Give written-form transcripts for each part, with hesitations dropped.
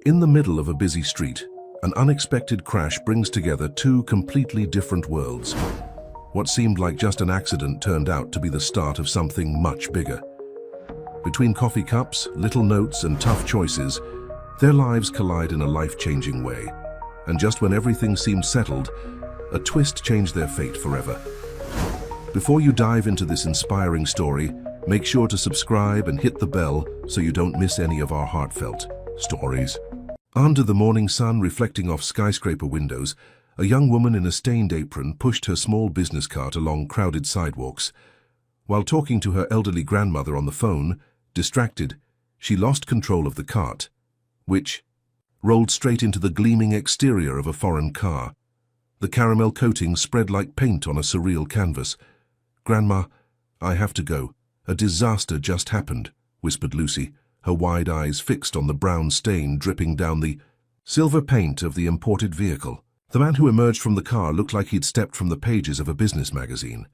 In the middle of a busy street, an unexpected crash brings together two completely different worlds. What seemed like just an accident turned out to be the start of something much bigger. Between coffee cups, little notes, and tough choices, their lives collide in a life-changing way. And just when everything seemed settled, a twist changed their fate forever. Before you dive into this inspiring story, make sure to subscribe and hit the bell so you don't miss any of our heartfelt stories. Under the morning sun reflecting off skyscraper windows, a young woman in a stained apron pushed her small business cart along crowded sidewalks. While talking to her elderly grandmother on the phone, distracted, she lost control of the cart, which rolled straight into the gleaming exterior of a foreign car. The caramel coating spread like paint on a surreal canvas. "Grandma, I have to go. A disaster just happened," whispered Lucy, her wide eyes fixed on the brown stain dripping down the silver paint of the imported vehicle. The man who emerged from the car looked like he'd stepped from the pages of a business magazine.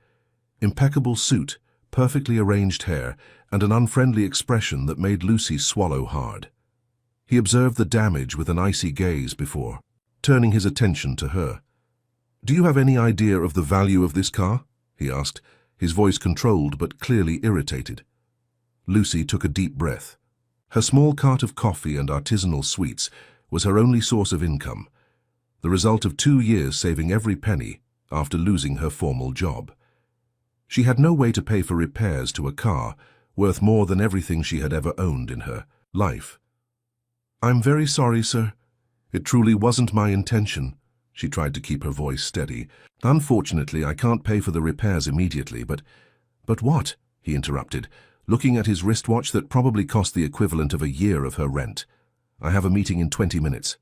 Impeccable suit, perfectly arranged hair, and an unfriendly expression that made Lucy swallow hard. He observed the damage with an icy gaze before turning his attention to her. "Do you have any idea of the value of this car?" he asked, his voice controlled but clearly irritated. Lucy took a deep breath. Her small cart of coffee and artisanal sweets was her only source of income, the result of 2 years saving every penny after losing her formal job. She had no way to pay for repairs to a car worth more than everything she had ever owned in her life. "I'm very sorry, sir. It truly wasn't my intention." She tried to keep her voice steady. "Unfortunately, I can't pay for the repairs immediately, but what?" he interrupted, looking at his wristwatch that probably cost the equivalent of a year of her rent. "I have a meeting in 20 minutes.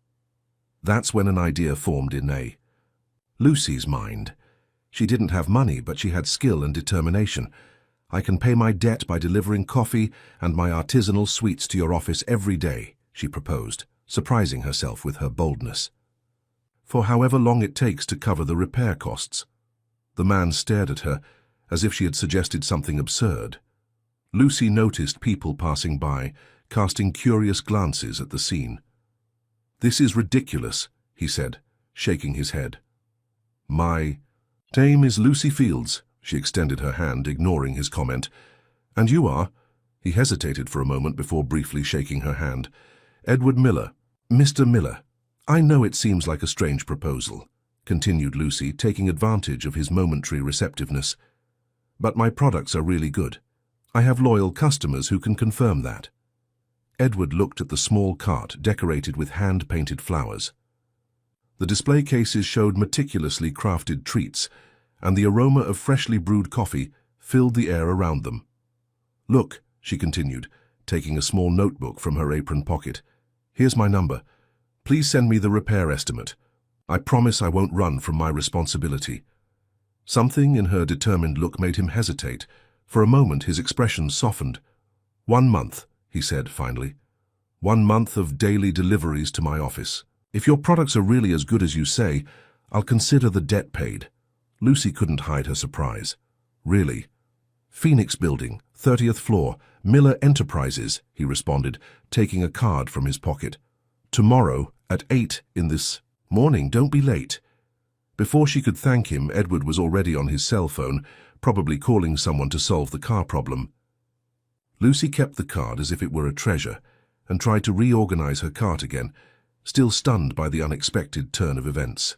That's when an idea formed in Lucy's mind. She didn't have money, but she had skill and determination. "I can pay my debt by delivering coffee and my artisanal sweets to your office every day," she proposed, surprising herself with her boldness. "For however long it takes to cover the repair costs." The man stared at her as if she had suggested something absurd. Lucy noticed people passing by, casting curious glances at the scene. "This is ridiculous," he said, shaking his head. "My name is Lucy Fields," she extended her hand, ignoring his comment. "And you are?" He hesitated for a moment before briefly shaking her hand. "Edward Miller. Mr. Miller. I know it seems like a strange proposal," continued Lucy, taking advantage of his momentary receptiveness. "But my products are really good. I have loyal customers who can confirm that." Edward looked at the small cart decorated with hand-painted flowers. The display cases showed meticulously crafted treats, and the aroma of freshly brewed coffee filled the air around them. "Look," she continued, taking a small notebook from her apron pocket. "Here's my number. Please send me the repair estimate. I promise I won't run from my responsibility." Something in her determined look made him hesitate. For a moment his expression softened. "1 month," he said finally. "1 month of daily deliveries to my office. If your products are really as good as you say, I'll consider the debt paid." Lucy couldn't hide her surprise. "Really?" "Phoenix Building, 30th floor, Miller Enterprises," he responded, taking a card from his pocket. "Tomorrow at 8 in this morning. Don't be late." Before she could thank him, Edward was already on his cell phone, probably calling someone to solve the car problem. Lucy kept the card as if it were a treasure and tried to reorganize her cart again, still stunned by the unexpected turn of events.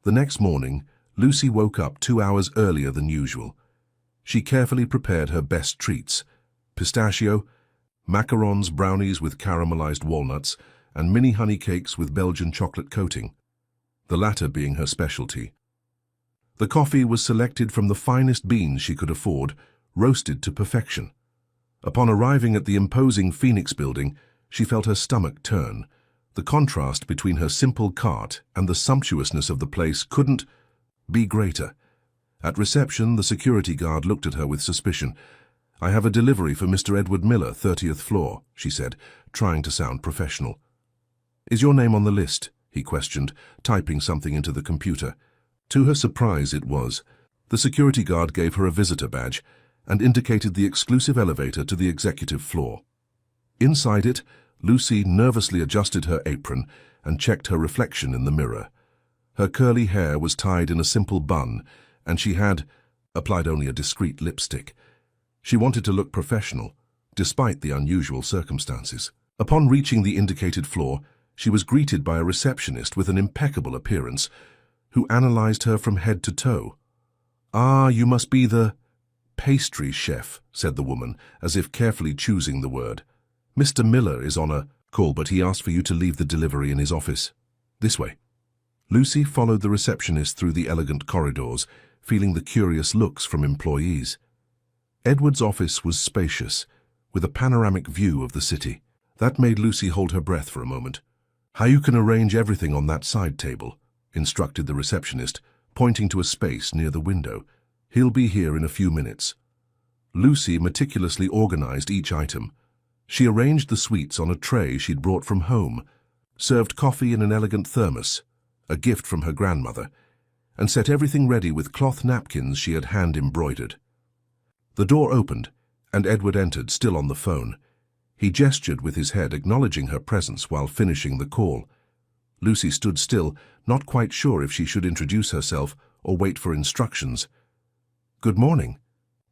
The next morning, Lucy woke up 2 hours earlier than usual. She carefully prepared her best treats: pistachio, macarons, brownies with caramelized walnuts, and mini honey cakes with Belgian chocolate coating, the latter being her specialty. The coffee was selected from the finest beans she could afford, roasted to perfection. Upon arriving at the imposing Phoenix Building, she felt her stomach turn. The contrast between her simple cart and the sumptuousness of the place couldn't be greater. At reception, the security guard looked at her with suspicion. "I have a delivery for Mr. Edward Miller, 30th floor," she said, trying to sound professional. "Is your name on the list?" he questioned, typing something into the computer. To her surprise, it was. The security guard gave her a visitor badge and indicated the exclusive elevator to the executive floor. Inside it, Lucy nervously adjusted her apron and checked her reflection in the mirror. Her curly hair was tied in a simple bun, and she had applied only a discreet lipstick. She wanted to look professional, despite the unusual circumstances. Upon reaching the indicated floor, she was greeted by a receptionist with an impeccable appearance, who analyzed her from head to toe. "Ah, you must be the pastry chef," said the woman, as if carefully choosing the word. "Mr. Miller is on a call, but he asked for you to leave the delivery in his office. This way." Lucy followed the receptionist through the elegant corridors, feeling the curious looks from employees. Edward's office was spacious, with a panoramic view of the city. That made Lucy hold her breath for a moment. "How you can arrange everything on that side table," instructed the receptionist, pointing to a space near the window. "He'll be here in a few minutes." Lucy meticulously organized each item. She arranged the sweets on a tray she'd brought from home, served coffee in an elegant thermos, a gift from her grandmother, and set everything ready with cloth napkins she had hand-embroidered. The door opened, and Edward entered, still on the phone. He gestured with his head, acknowledging her presence while finishing the call. Lucy stood still, not quite sure if she should introduce herself or wait for instructions. "Good morning,"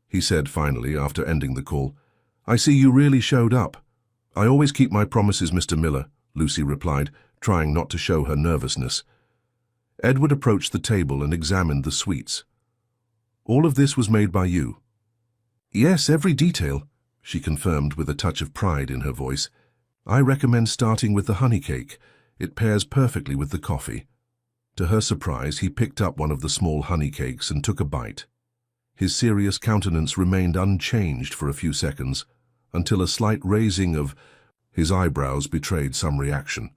he said finally after ending the call. "I see you really showed up." "I always keep my promises, Mr. Miller," Lucy replied, trying not to show her nervousness. Edward approached the table and examined the sweets. "All of this was made by you?" "Yes, every detail," she confirmed with a touch of pride in her voice. "I recommend starting with the honey cake. It pairs perfectly with the coffee." To her surprise, he picked up one of the small honey cakes and took a bite. His serious countenance remained unchanged for a few seconds, until a slight raising of his eyebrows betrayed some reaction.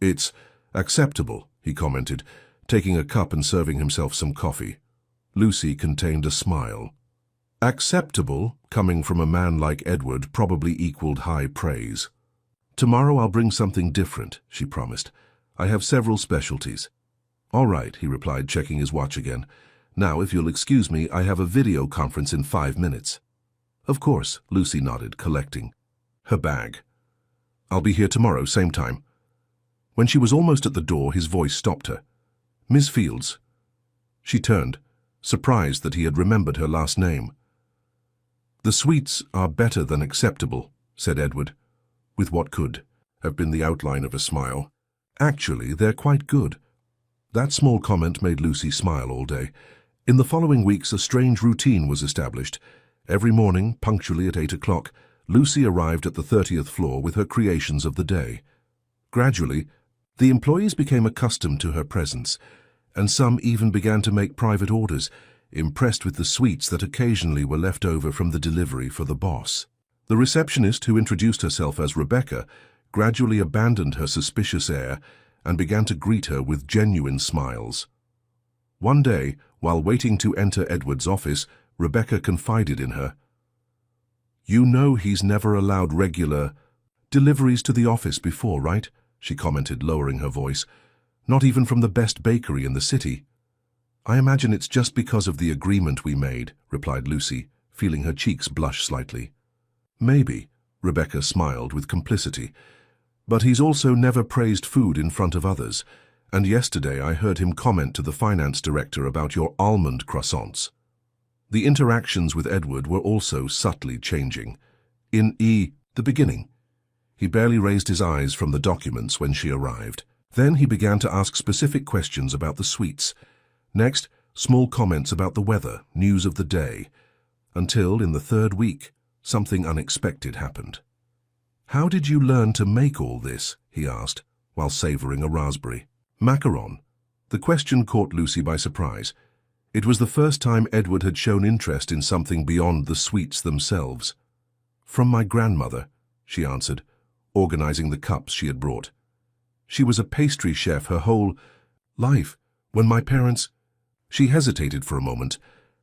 "It's acceptable," he commented, taking a cup and serving himself some coffee. Lucy contained a smile. Acceptable, coming from a man like Edward, probably equaled high praise. "Tomorrow I'll bring something different," she promised. "I have several specialties." "All right," he replied, checking his watch again. "Now, if you'll excuse me, I have a video conference in 5 minutes. "Of course," Lucy nodded, collecting her bag. "I'll be here tomorrow, same time." When she was almost at the door, his voice stopped her. "Miss Fields." She turned, surprised that he had remembered her last name. "The sweets are better than acceptable," said Edward, with what could have been the outline of a smile. "Actually, they're quite good." That small comment made Lucy smile all day. In the following weeks, a strange routine was established. Every morning, punctually at 8 o'clock, Lucy arrived at the 30th floor with her creations of the day. Gradually, the employees became accustomed to her presence, and some even began to make private orders, impressed with the sweets that occasionally were left over from the delivery for the boss. The receptionist, who introduced herself as Rebecca, gradually abandoned her suspicious air and began to greet her with genuine smiles. One day, while waiting to enter Edward's office, Rebecca confided in her. "You know he's never allowed regular deliveries to the office before, right?" she commented, lowering her voice. "Not even from the best bakery in the city." "I imagine it's just because of the agreement we made," replied Lucy, feeling her cheeks blush slightly. "Maybe," Rebecca smiled with complicity. "But he's also never praised food in front of others, and yesterday I heard him comment to the finance director about your almond croissants." The interactions with Edward were also subtly changing. In the beginning, he barely raised his eyes from the documents when she arrived. Then he began to ask specific questions about the sweets. Next, small comments about the weather, news of the day. Until, in the 3rd week, something unexpected happened. "How did you learn to make all this?" he asked, while savoring a raspberry. "Macaron." The question caught Lucy by surprise. It was the first time Edward had shown interest in something beyond the sweets themselves. "From my grandmother," she answered, organizing the cups she had brought. "She was a pastry chef her whole life. When my parents—" She hesitated for a moment.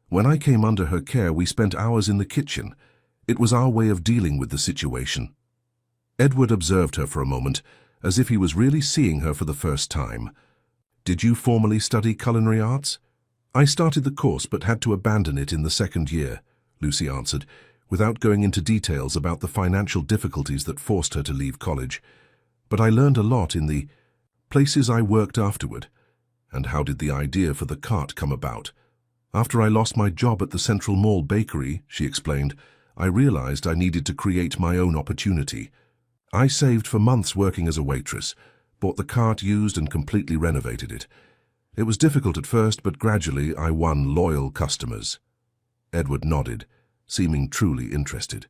"When I came under her care, we spent hours in the kitchen. It was our way of dealing with the situation." Edward observed her for a moment, as if he was really seeing her for the first time. "Did you formally study culinary arts?" "I started the course but had to abandon it in the 2nd year," Lucy answered, without going into details about the financial difficulties that forced her to leave college. But I learned a lot in the places I worked afterward. And how did the idea for the cart come about? After I lost my job at the Central Mall bakery, she explained, I realized I needed to create my own opportunity. I saved for months working as a waitress, bought the cart used and completely renovated it. It was difficult at first, but gradually I won loyal customers. Edward nodded, seeming truly interested.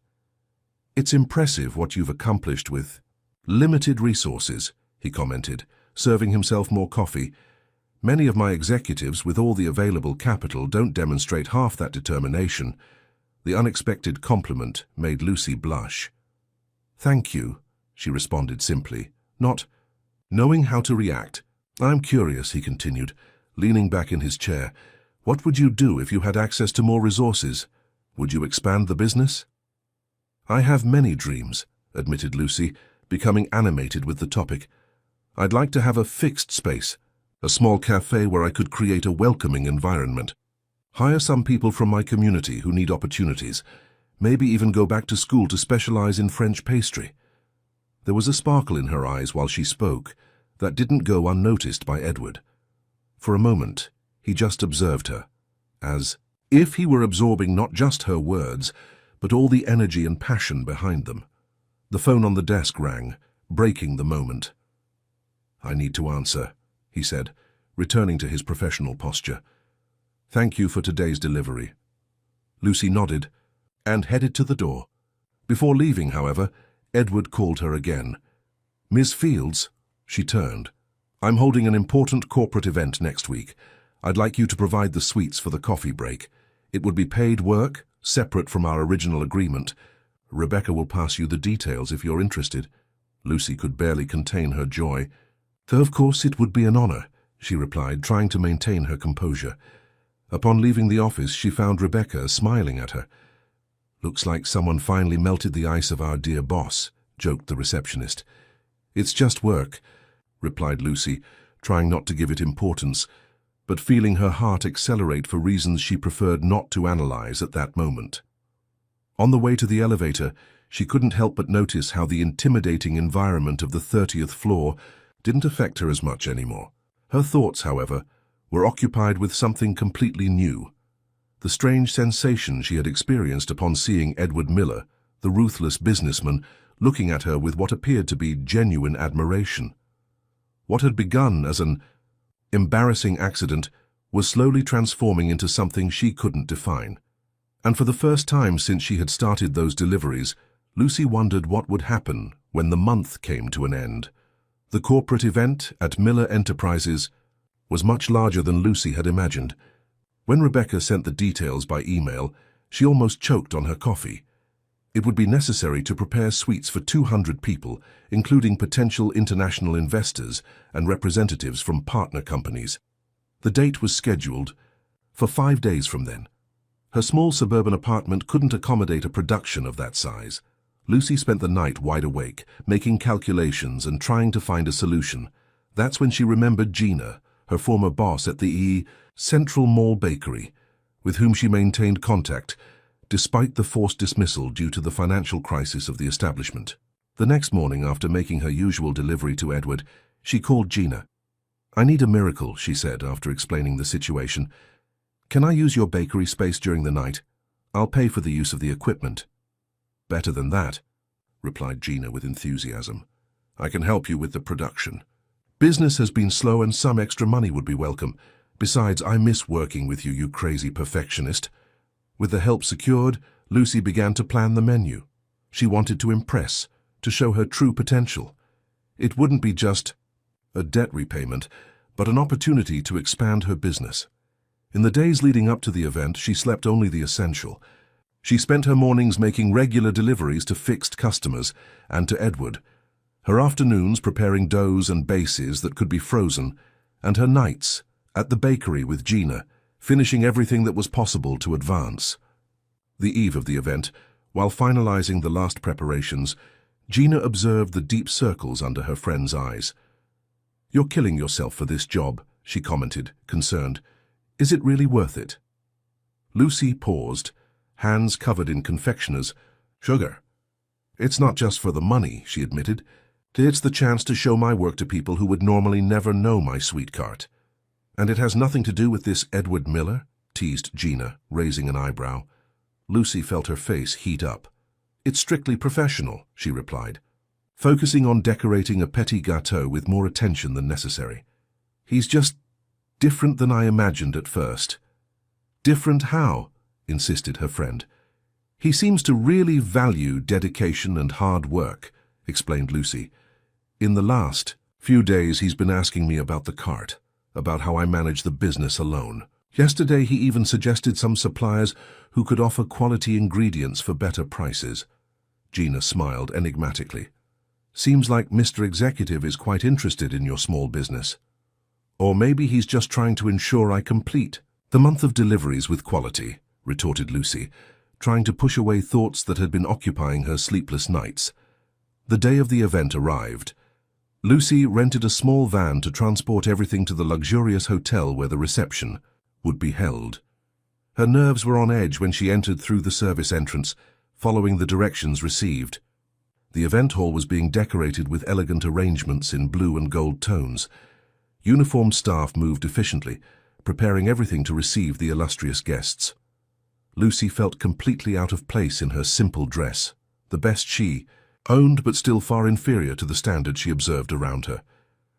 It's impressive what you've accomplished with limited resources, he commented, serving himself more coffee. Many of my executives with all the available capital don't demonstrate half that determination. The unexpected compliment made Lucy blush. Thank you, she responded simply, not knowing how to react. I'm curious, he continued, leaning back in his chair. What would you do if you had access to more resources? Would you expand the business? I have many dreams, admitted Lucy, becoming animated with the topic. I'd like to have a fixed space, a small cafe where I could create a welcoming environment. Hire some people from my community who need opportunities, maybe even go back to school to specialize in French pastry. There was a sparkle in her eyes while she spoke that didn't go unnoticed by Edward. For a moment, he just observed her, as if he were absorbing not just her words, but all the energy and passion behind them. The phone on the desk rang, breaking the moment. I need to answer, he said, returning to his professional posture. Thank you for today's delivery. Lucy nodded and headed to the door. Before leaving, however, Edward called her again. Ms. Fields, she turned. I'm holding an important corporate event next week. I'd like you to provide the sweets for the coffee break. It would be paid work, separate from our original agreement. Rebecca will pass you the details if you're interested. Lucy could barely contain her joy. Though of course it would be an honor, she replied, trying to maintain her composure. Upon leaving the office, she found Rebecca smiling at her. Looks like someone finally melted the ice of our dear boss, joked the receptionist. It's just work, replied Lucy, trying not to give it importance, but feeling her heart accelerate for reasons she preferred not to analyze at that moment. On the way to the elevator, she couldn't help but notice how the intimidating environment of the 30th floor didn't affect her as much anymore. Her thoughts, however, were occupied with something completely new. The strange sensation she had experienced upon seeing Edward Miller, the ruthless businessman, looking at her with what appeared to be genuine admiration. What had begun as an embarrassing accident was slowly transforming into something she couldn't define. And for the first time since she had started those deliveries, Lucy wondered what would happen when the month came to an end. The corporate event at Miller Enterprises was much larger than Lucy had imagined. When Rebecca sent the details by email, she almost choked on her coffee. It would be necessary to prepare sweets for 200 people, including potential international investors and representatives from partner companies. The date was scheduled for 5 days from then. Her small suburban apartment couldn't accommodate a production of that size. Lucy spent the night wide awake, making calculations and trying to find a solution. That's when she remembered Gina, her former boss at the Central Mall bakery, with whom she maintained contact, despite the forced dismissal due to the financial crisis of the establishment. The next morning, after making her usual delivery to Edward, she called Gina. I need a miracle, she said, after explaining the situation. Can I use your bakery space during the night? I'll pay for the use of the equipment. Better than that, replied Gina with enthusiasm. I can help you with the production. Business has been slow and some extra money would be welcome. Besides, I miss working with you, you crazy perfectionist. With the help secured, Lucy began to plan the menu. She wanted to impress, to show her true potential. It wouldn't be just a debt repayment, but an opportunity to expand her business. In the days leading up to the event, she slept only the essential. She spent her mornings making regular deliveries to fixed customers and to Edward, her afternoons preparing doughs and bases that could be frozen, and her nights at the bakery with Gina, finishing everything that was possible to advance. The eve of the event, while finalizing the last preparations, Gina observed the deep circles under her friend's eyes. You're killing yourself for this job, she commented, concerned. Is it really worth it? Lucy paused, hands covered in confectioner's sugar. "It's not just for the money," she admitted. "It's the chance to show my work to people who would normally never know my sweet cart." "And it has nothing to do with this Edward Miller?" teased Gina, raising an eyebrow. Lucy felt her face heat up. "It's strictly professional," she replied, focusing on decorating a petit gâteau with more attention than necessary. "He's just different than I imagined at first." "Different how?" insisted her friend. "He seems to really value dedication and hard work," explained Lucy. "In the last few days he's been asking me about the cart, about how I manage the business alone. Yesterday he even suggested some suppliers who could offer quality ingredients for better prices." Gina smiled enigmatically. "Seems like Mr. Executive is quite interested in your small business. Or maybe he's just trying to ensure I complete the month of deliveries with quality," retorted Lucy, trying to push away thoughts that had been occupying her sleepless nights. The day of the event arrived. Lucy rented a small van to transport everything to the luxurious hotel where the reception would be held. Her nerves were on edge when she entered through the service entrance, following the directions received. The event hall was being decorated with elegant arrangements in blue and gold tones. Uniformed staff moved efficiently, preparing everything to receive the illustrious guests. Lucy felt completely out of place in her simple dress, the best she owned but still far inferior to the standard she observed around her.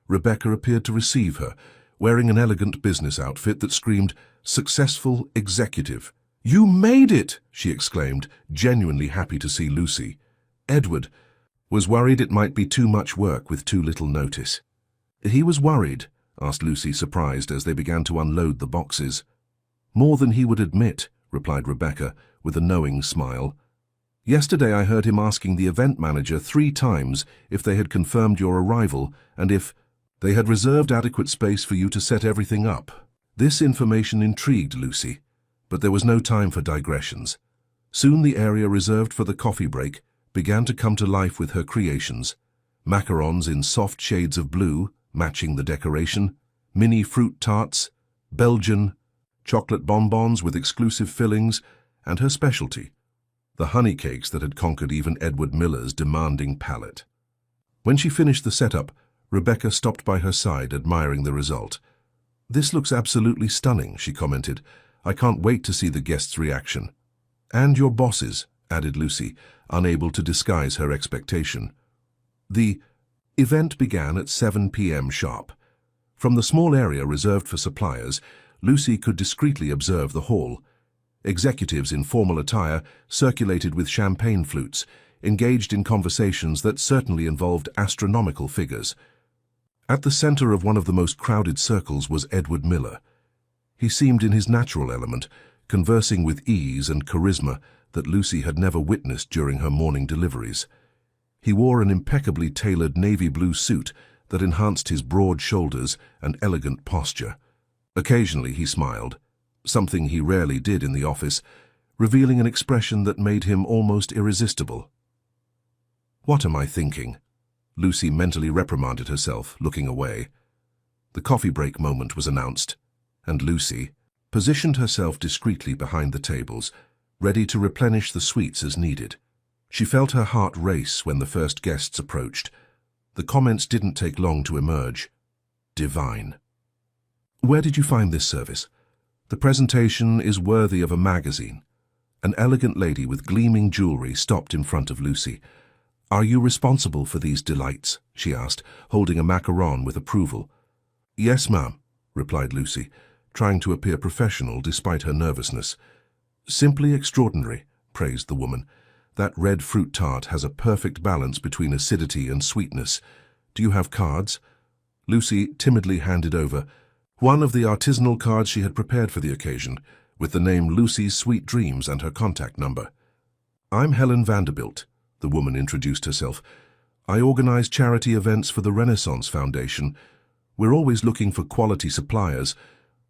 Rebecca appeared to receive her, wearing an elegant business outfit that screamed, "Successful executive." "You made it!" she exclaimed, genuinely happy to see Lucy. Edward was worried it might be too much work with too little notice. "He was worried?" asked Lucy, surprised as they began to unload the boxes. "More than he would admit," replied Rebecca, with a knowing smile. "Yesterday I heard him asking the event manager 3 times if they had confirmed your arrival and if they had reserved adequate space for you to set everything up." This information intrigued Lucy, but there was no time for digressions. Soon the area reserved for the coffee break began to come to life with her creations. Macarons in soft shades of blue, matching the decoration, mini fruit tarts, Belgian chocolate bonbons with exclusive fillings, and her specialty, the honey cakes that had conquered even Edward Miller's demanding palate. When she finished the setup, Rebecca stopped by her side, admiring the result. "This looks absolutely stunning," she commented. "I can't wait to see the guests' reaction." "And your bosses," added Lucy, unable to disguise her expectation. The event began at 7 p.m. sharp. From the small area reserved for suppliers, Lucy could discreetly observe the hall. Executives in formal attire circulated with champagne flutes, engaged in conversations that certainly involved astronomical figures. At the center of one of the most crowded circles was Edward Miller. He seemed in his natural element, conversing with ease and charisma that Lucy had never witnessed during her morning deliveries. He wore an impeccably tailored navy blue suit that enhanced his broad shoulders and elegant posture. Occasionally he smiled, something he rarely did in the office, revealing an expression that made him almost irresistible. "What am I thinking?" Lucy mentally reprimanded herself, looking away. The coffee break moment was announced, and Lucy positioned herself discreetly behind the tables, ready to replenish the sweets as needed. She felt her heart race when the first guests approached. The comments didn't take long to emerge. "Divine. Where did you find this service? The presentation is worthy of a magazine." An elegant lady with gleaming jewelry stopped in front of Lucy. "Are you responsible for these delights?" she asked, holding a macaron with approval. "Yes, ma'am," replied Lucy, trying to appear professional despite her nervousness. "Simply extraordinary," praised the woman. "That red fruit tart has a perfect balance between acidity and sweetness. Do you have cards?" Lucy timidly handed over one of the artisanal cards she had prepared for the occasion, with the name Lucy's Sweet Dreams and her contact number. "I'm Helen Vanderbilt," the woman introduced herself. "I organize charity events for the Renaissance Foundation. We're always looking for quality suppliers.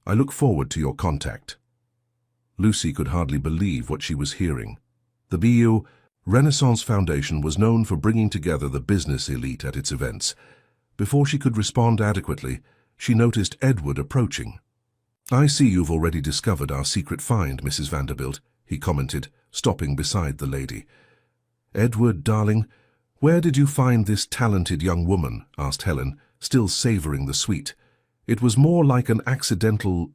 I look forward to your contact." Lucy could hardly believe what she was hearing. The BU Renaissance Foundation was known for bringing together the business elite at its events. Before she could respond adequately, she noticed Edward approaching. "I see you've already discovered our secret find, Mrs. Vanderbilt," he commented, stopping beside the lady. "Edward, darling, where did you find this talented young woman?" asked Helen, still savouring the sweet. "It was more like an accidental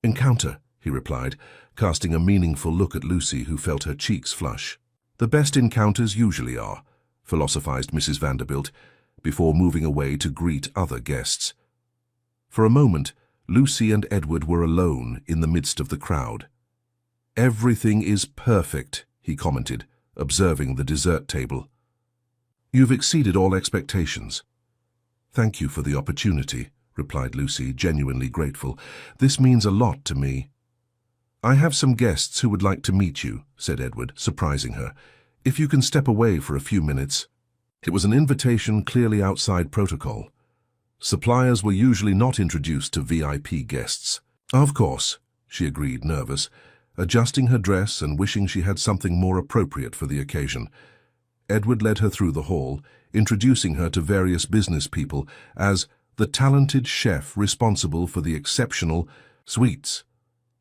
encounter," he replied, casting a meaningful look at Lucy, who felt her cheeks flush. "The best encounters usually are," philosophized Mrs. Vanderbilt, before moving away to greet other guests. For a moment, Lucy and Edward were alone in the midst of the crowd. "Everything is perfect," he commented, observing the dessert table. "You've exceeded all expectations." "Thank you for the opportunity," replied Lucy, genuinely grateful. "This means a lot to me." "I have some guests who would like to meet you," said Edward, surprising her. "If you can step away for a few minutes." It was an invitation clearly outside protocol. Suppliers were usually not introduced to VIP guests. "Of course," she agreed, nervous, adjusting her dress and wishing she had something more appropriate for the occasion. Edward led her through the hall, introducing her to various business people as the talented chef responsible for the exceptional sweets.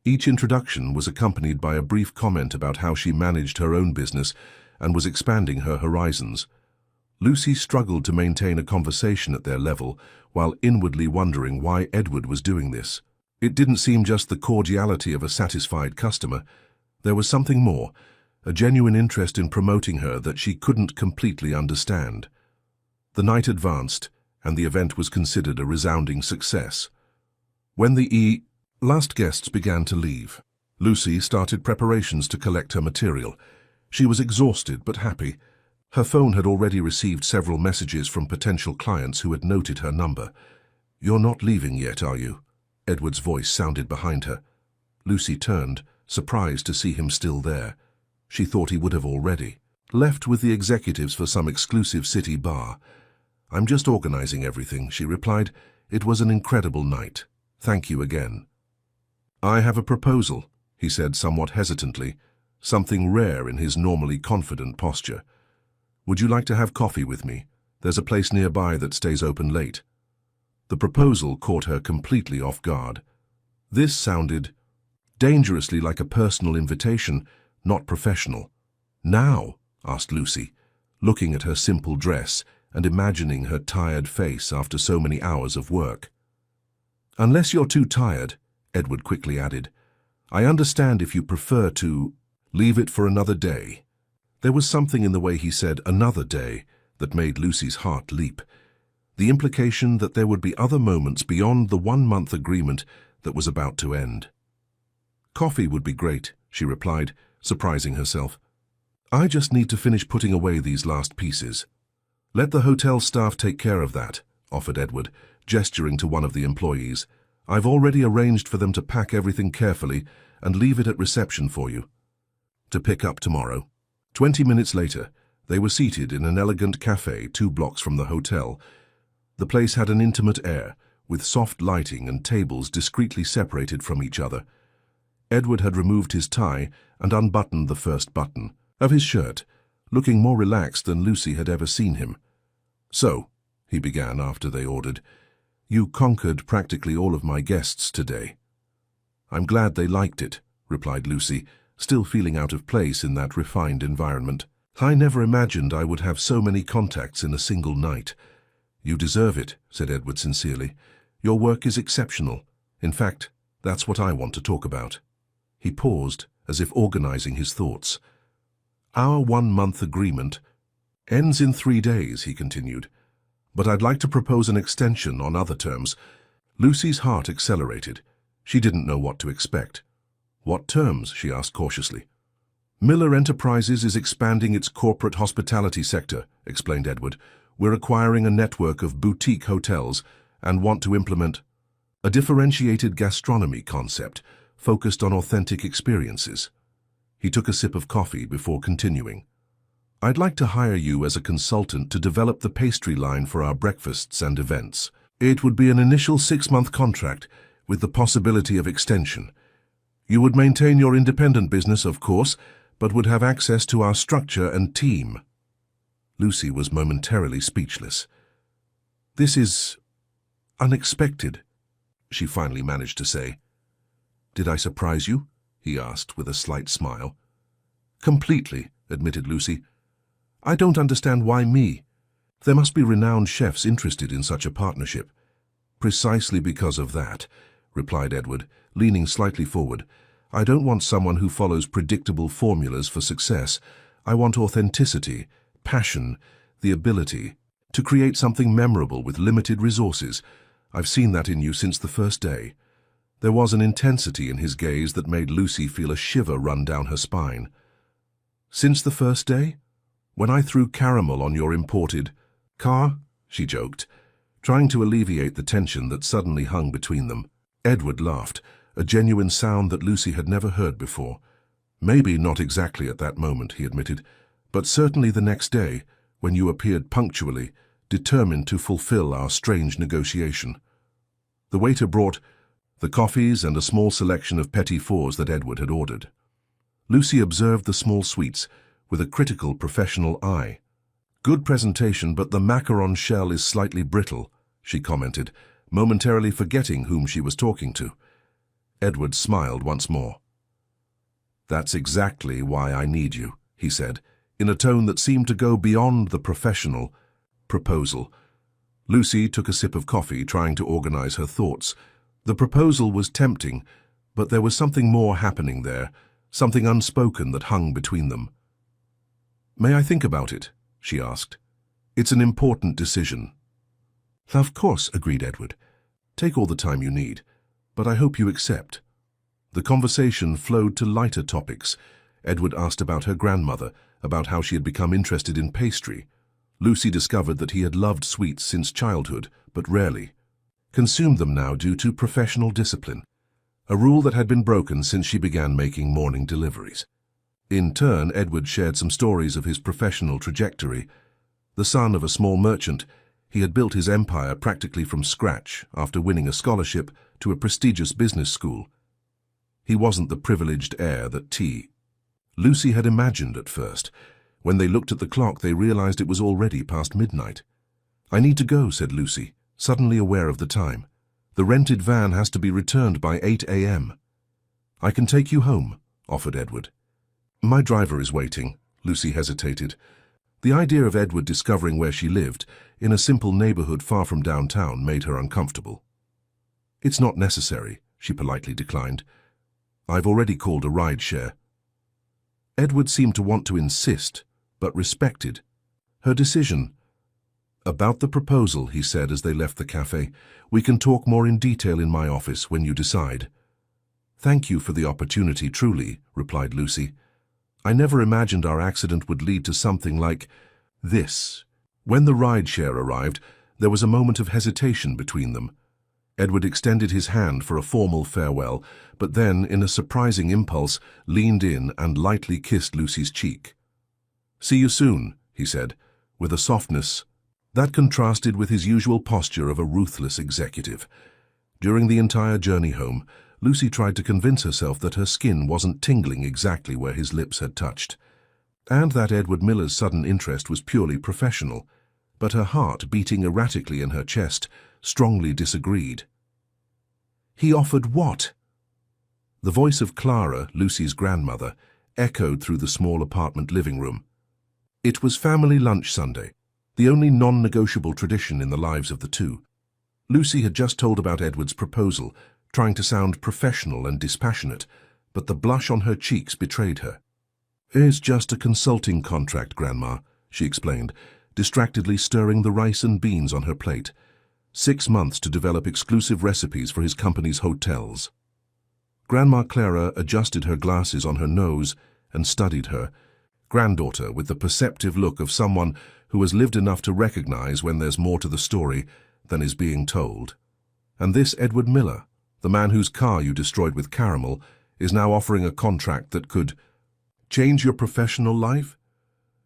Each introduction was accompanied by a brief comment about how she managed her own business and was expanding her horizons. Lucy struggled to maintain a conversation at their level, while inwardly wondering why Edward was doing this. It didn't seem just the cordiality of a satisfied customer. There was something more, a genuine interest in promoting her that she couldn't completely understand. The night advanced, and the event was considered a resounding success. When the last guests began to leave, Lucy started preparations to collect her material. She was exhausted but happy. Her phone had already received several messages from potential clients who had noted her number. "You're not leaving yet, are you?" Edward's voice sounded behind her. Lucy turned, surprised to see him still there. She thought he would have already left with the executives for some exclusive city bar. "I'm just organizing everything," she replied. "It was an incredible night. Thank you again." "I have a proposal," he said somewhat hesitantly, something rare in his normally confident posture. "Would you like to have coffee with me? There's a place nearby that stays open late." The proposal caught her completely off guard. This sounded dangerously like a personal invitation, not professional. "Now?" asked Lucy, looking at her simple dress and imagining her tired face after so many hours of work. "Unless you're too tired," Edward quickly added. "I understand if you prefer to leave it for another day." There was something in the way he said "another day" that made Lucy's heart leap. The implication that there would be other moments beyond the 1-month agreement that was about to end. "Coffee would be great," she replied, surprising herself. "I just need to finish putting away these last pieces." "Let the hotel staff take care of that," offered Edward, gesturing to one of the employees. "I've already arranged for them to pack everything carefully and leave it at reception for you to pick up tomorrow." 20 minutes later, they were seated in an elegant cafe 2 blocks from the hotel. The place had an intimate air, with soft lighting and tables discreetly separated from each other. Edward had removed his tie and unbuttoned the first button of his shirt, looking more relaxed than Lucy had ever seen him. "So," he began after they ordered, "you conquered practically all of my guests today." "I'm glad they liked it," replied Lucy, still feeling out of place in that refined environment. "I never imagined I would have so many contacts in a single night." "You deserve it," said Edward sincerely. "Your work is exceptional. In fact, that's what I want to talk about." He paused, as if organizing his thoughts. "Our 1-month agreement ends in 3 days," he continued. "But I'd like to propose an extension on other terms." Lucy's heart accelerated. She didn't know what to expect. "What terms?" she asked cautiously. "Miller Enterprises is expanding its corporate hospitality sector," explained Edward. "We're acquiring a network of boutique hotels and want to implement a differentiated gastronomy concept focused on authentic experiences." He took a sip of coffee before continuing. "I'd like to hire you as a consultant to develop the pastry line for our breakfasts and events. It would be an initial 6-month contract with the possibility of extension. You would maintain your independent business, of course, but would have access to our structure and team." Lucy was momentarily speechless. "This is unexpected," she finally managed to say. "Did I surprise you?" he asked with a slight smile. Completely, admitted Lucy. I don't understand why me. There must be renowned chefs interested in such a partnership. Precisely because of that, replied Edward, leaning slightly forward. I don't want someone who follows predictable formulas for success. I want authenticity, passion, the ability to create something memorable with limited resources. I've seen that in you since the first day. There was an intensity in his gaze that made Lucy feel a shiver run down her spine. Since the first day? When I threw caramel on your imported car? She joked, trying to alleviate the tension that suddenly hung between them. Edward laughed, a genuine sound that Lucy had never heard before. Maybe not exactly at that moment, he admitted, but certainly the next day, when you appeared punctually, determined to fulfill our strange negotiation. The waiter brought the coffees and a small selection of petits fours that Edward had ordered. Lucy observed the small sweets with a critical professional eye. Good presentation, but the macaron shell is slightly brittle, she commented, momentarily forgetting whom she was talking to. Edward smiled once more. That's exactly why I need you, he said, in a tone that seemed to go beyond the professional proposal. Lucy took a sip of coffee, trying to organize her thoughts. The proposal was tempting, but there was something more happening there, something unspoken that hung between them. May I think about it? She asked. It's an important decision. Of course, agreed Edward. Take all the time you need, but I hope you accept. The conversation flowed to lighter topics. Edward asked about her grandmother, about how she had become interested in pastry. Lucy discovered that he had loved sweets since childhood, but rarely consumed them now due to professional discipline, a rule that had been broken since she began making morning deliveries. In turn, Edward shared some stories of his professional trajectory. The son of a small merchant, he had built his empire practically from scratch after winning a scholarship to a prestigious business school. He wasn't the privileged heir that Lucy had imagined at first. When they looked at the clock, they realized it was already past midnight. I need to go, said Lucy, suddenly aware of the time. The rented van has to be returned by 8 a.m. I can take you home, offered Edward. My driver is waiting, Lucy hesitated. The idea of Edward discovering where she lived, in a simple neighborhood far from downtown, made her uncomfortable. It's not necessary, she politely declined. I've already called a rideshare. Edward seemed to want to insist, but respected her decision. About the proposal, he said as they left the cafe, we can talk more in detail in my office when you decide. Thank you for the opportunity, truly, replied Lucy. I never imagined our accident would lead to something like this. When the rideshare arrived, there was a moment of hesitation between them. Edward extended his hand for a formal farewell, but then, in a surprising impulse, leaned in and lightly kissed Lucy's cheek. See you soon, he said, with a softness that contrasted with his usual posture of a ruthless executive. During the entire journey home, Lucy tried to convince herself that her skin wasn't tingling exactly where his lips had touched, and that Edward Miller's sudden interest was purely professional, but her heart, beating erratically in her chest, strongly disagreed. He offered what? The voice of Clara, Lucy's grandmother, echoed through the small apartment living room. It was family lunch Sunday, the only non-negotiable tradition in the lives of the two. Lucy had just told about Edward's proposal, trying to sound professional and dispassionate, but the blush on her cheeks betrayed her. It's just a consulting contract, Grandma, she explained, distractedly stirring the rice and beans on her plate. 6 months to develop exclusive recipes for his company's hotels. Grandma Clara adjusted her glasses on her nose and studied her granddaughter with the perceptive look of someone who has lived enough to recognize when there's more to the story than is being told. And this Edward Miller, the man whose car you destroyed with caramel, is now offering a contract that could change your professional life?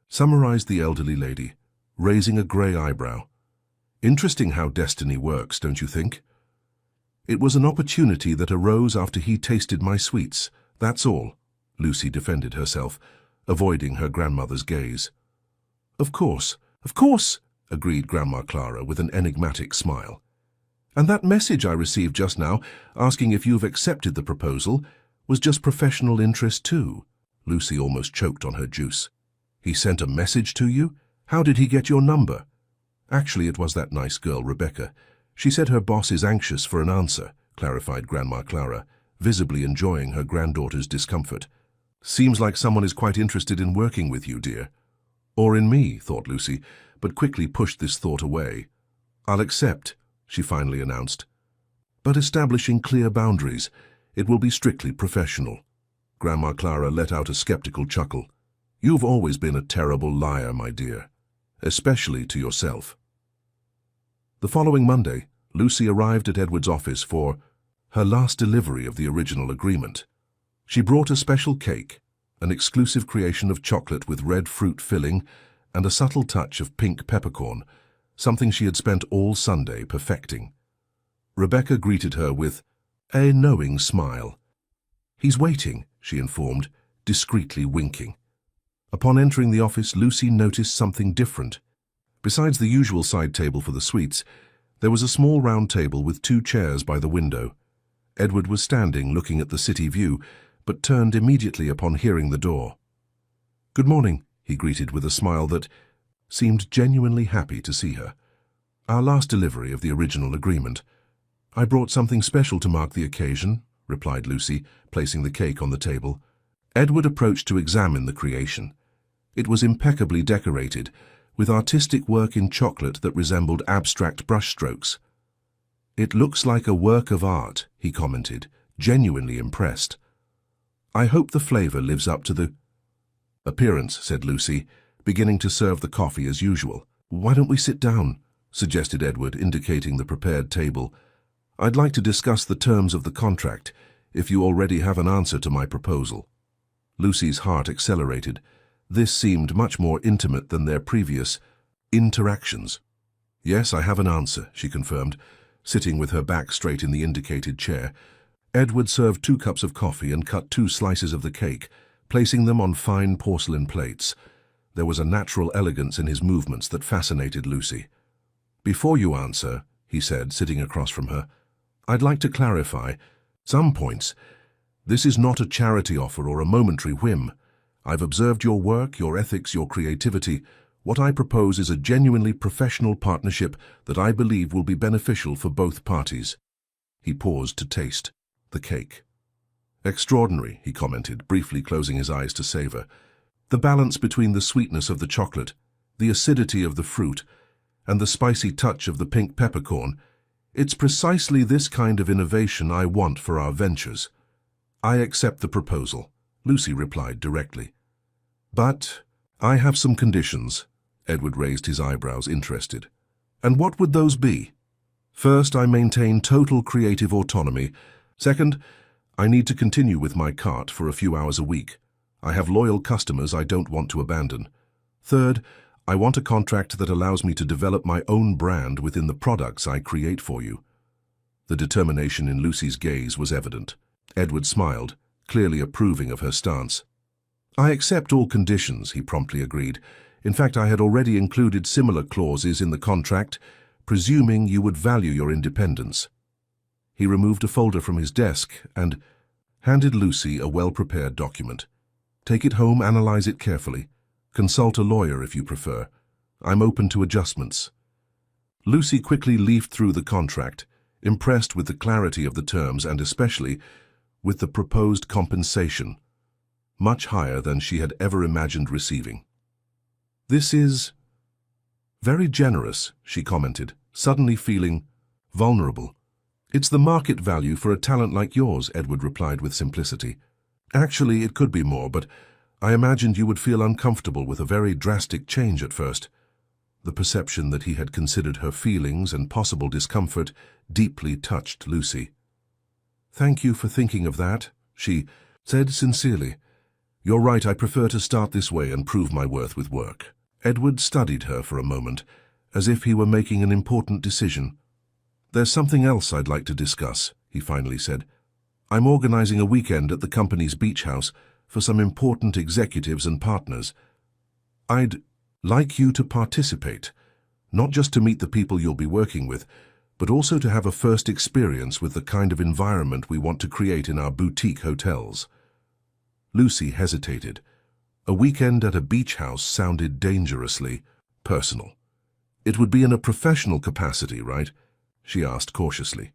Summarized the elderly lady, raising a gray eyebrow. Interesting how destiny works, don't you think? It was an opportunity that arose after he tasted my sweets, that's all, Lucy defended herself, avoiding her grandmother's gaze. Of course, agreed Grandma Clara with an enigmatic smile. And that message I received just now, asking if you've accepted the proposal, was just professional interest too, Lucy almost choked on her juice. He sent a message to you? How did he get your number? Actually, it was that nice girl, Rebecca. She said her boss is anxious for an answer, clarified Grandma Clara, visibly enjoying her granddaughter's discomfort. Seems like someone is quite interested in working with you, dear. Or in me, thought Lucy, but quickly pushed this thought away. I'll accept, she finally announced. But establishing clear boundaries, it will be strictly professional. Grandma Clara let out a skeptical chuckle. You've always been a terrible liar, my dear, especially to yourself. The following Monday, Lucy arrived at Edward's office for her last delivery of the original agreement. She brought a special cake, an exclusive creation of chocolate with red fruit filling and a subtle touch of pink peppercorn, something she had spent all Sunday perfecting. Rebecca greeted her with a knowing smile. He's waiting, she informed, discreetly winking. Upon entering the office, Lucy noticed something different. Besides the usual side table for the sweets, there was a small round table with 2 chairs by the window. Edward was standing looking at the city view, but turned immediately upon hearing the door. Good morning, he greeted with a smile that seemed genuinely happy to see her. Our last delivery of the original agreement. I brought something special to mark the occasion, replied Lucy, placing the cake on the table. Edward approached to examine the creation. It was impeccably decorated, with artistic work in chocolate that resembled abstract brushstrokes. It looks like a work of art, he commented, genuinely impressed. I hope the flavor lives up to the appearance, said Lucy, beginning to serve the coffee as usual. Why don't we sit down? Suggested Edward, indicating the prepared table. I'd like to discuss the terms of the contract, if you already have an answer to my proposal. Lucy's heart accelerated. This seemed much more intimate than their previous interactions. Yes, I have an answer, she confirmed, sitting with her back straight in the indicated chair. Edward served 2 cups of coffee and cut 2 slices of the cake, placing them on fine porcelain plates. There was a natural elegance in his movements that fascinated Lucy. Before you answer, he said, sitting across from her, I'd like to clarify some points. This is not a charity offer or a momentary whim. I've observed your work, your ethics, your creativity. What I propose is a genuinely professional partnership that I believe will be beneficial for both parties. He paused to taste the cake. Extraordinary, he commented, briefly closing his eyes to savor. The balance between the sweetness of the chocolate, the acidity of the fruit, and the spicy touch of the pink peppercorn. It's precisely this kind of innovation I want for our ventures. I accept the proposal, Lucy replied directly. But I have some conditions. Edward raised his eyebrows, interested. And what would those be? First, I maintain total creative autonomy. Second, I need to continue with my cart for a few hours a week. I have loyal customers I don't want to abandon. Third, I want a contract that allows me to develop my own brand within the products I create for you. The determination in Lucy's gaze was evident. Edward smiled, clearly approving of her stance. I accept all conditions, he promptly agreed. In fact, I had already included similar clauses in the contract, presuming you would value your independence. He removed a folder from his desk and handed Lucy a well-prepared document. Take it home, analyze it carefully. Consult a lawyer if you prefer. I'm open to adjustments. Lucy quickly leafed through the contract, impressed with the clarity of the terms and especially with the proposed compensation, much higher than she had ever imagined receiving. This is very generous, she commented, suddenly feeling vulnerable. It's the market value for a talent like yours, Edward replied with simplicity. Actually, it could be more, but I imagined you would feel uncomfortable with a very drastic change at first. The perception that he had considered her feelings and possible discomfort deeply touched Lucy. Thank you for thinking of that, she said sincerely. You're right, I prefer to start this way and prove my worth with work. Edward studied her for a moment, as if he were making an important decision. There's something else I'd like to discuss, he finally said. I'm organizing a weekend at the company's beach house for some important executives and partners. I'd like you to participate, not just to meet the people you'll be working with, but also to have a first experience with the kind of environment we want to create in our boutique hotels. Lucy hesitated. A weekend at a beach house sounded dangerously personal. It would be in a professional capacity, right? She asked cautiously.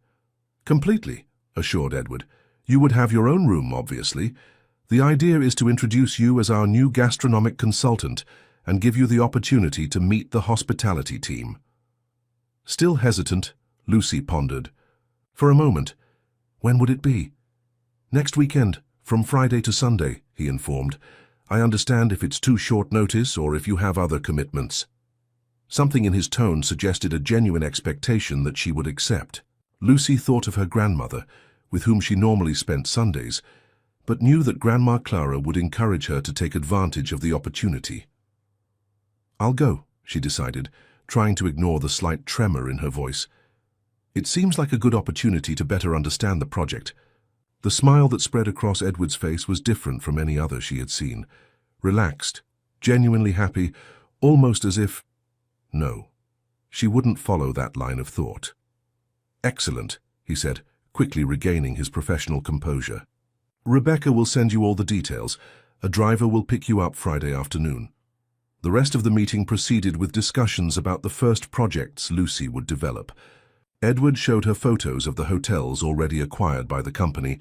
Completely, assured Edward. You would have your own room, obviously. The idea is to introduce you as our new gastronomic consultant and give you the opportunity to meet the hospitality team. Still hesitant, Lucy pondered. For a moment. When would it be? Next weekend, from Friday to Sunday, he informed. I understand if it's too short notice or if you have other commitments. Something in his tone suggested a genuine expectation that she would accept. Lucy thought of her grandmother, with whom she normally spent Sundays, but knew that Grandma Clara would encourage her to take advantage of the opportunity. I'll go, she decided, trying to ignore the slight tremor in her voice. It seems like a good opportunity to better understand the project. The smile that spread across Edward's face was different from any other she had seen. Relaxed, genuinely happy, almost as if... No, she wouldn't follow that line of thought. Excellent, he said, quickly regaining his professional composure. Rebecca will send you all the details. A driver will pick you up Friday afternoon. The rest of the meeting proceeded with discussions about the first projects Lucy would develop. Edward showed her photos of the hotels already acquired by the company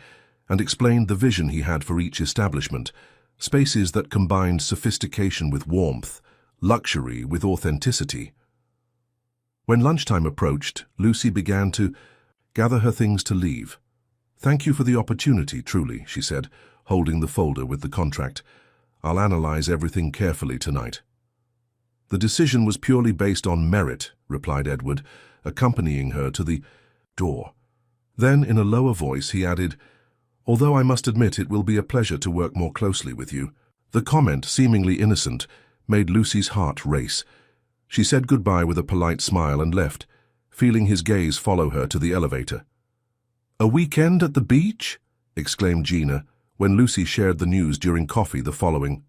and explained the vision he had for each establishment, spaces that combined sophistication with warmth, luxury with authenticity. When lunchtime approached, Lucy began to gather her things to leave. Thank you for the opportunity, truly, she said, holding the folder with the contract. I'll analyze everything carefully tonight. The decision was purely based on merit, replied Edward, accompanying her to the door. Then, in a lower voice, he added, although I must admit it will be a pleasure to work more closely with you. The comment, seemingly innocent, made Lucy's heart race. She said goodbye with a polite smile and left, feeling his gaze follow her to the elevator. A weekend at the beach? Exclaimed Gina, when Lucy shared the news during coffee the following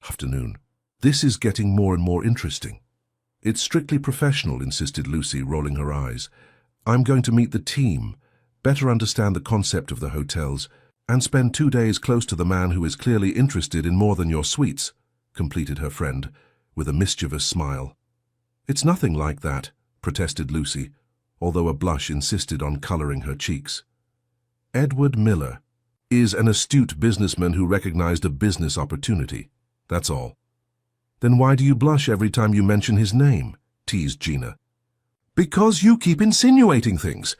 afternoon. This is getting more and more interesting. It's strictly professional, insisted Lucy, rolling her eyes. I'm going to meet the team, better understand the concept of the hotels, and spend 2 days close to the man who is clearly interested in more than your sweets, completed her friend, with a mischievous smile. It's nothing like that, protested Lucy, although a blush insisted on coloring her cheeks. Edward Miller is an astute businessman who recognized a business opportunity. That's all. Then why do you blush every time you mention his name? Teased Gina. Because you keep insinuating things.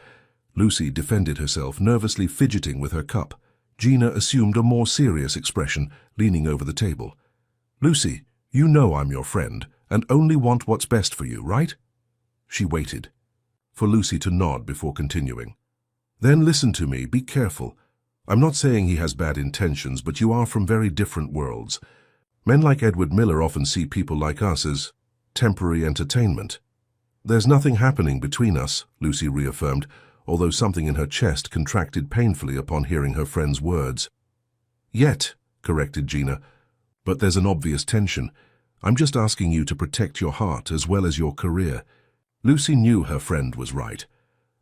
Lucy defended herself, nervously fidgeting with her cup. Gina assumed a more serious expression, leaning over the table. Lucy, you know I'm your friend, and only want what's best for you, right? She waited for Lucy to nod before continuing. Then listen to me, be careful. I'm not saying he has bad intentions, but you are from very different worlds. Men like Edward Miller often see people like us as temporary entertainment. There's nothing happening between us, Lucy reaffirmed, although something in her chest contracted painfully upon hearing her friend's words. Yet, corrected Gina, but there's an obvious tension. I'm just asking you to protect your heart as well as your career. Lucy knew her friend was right.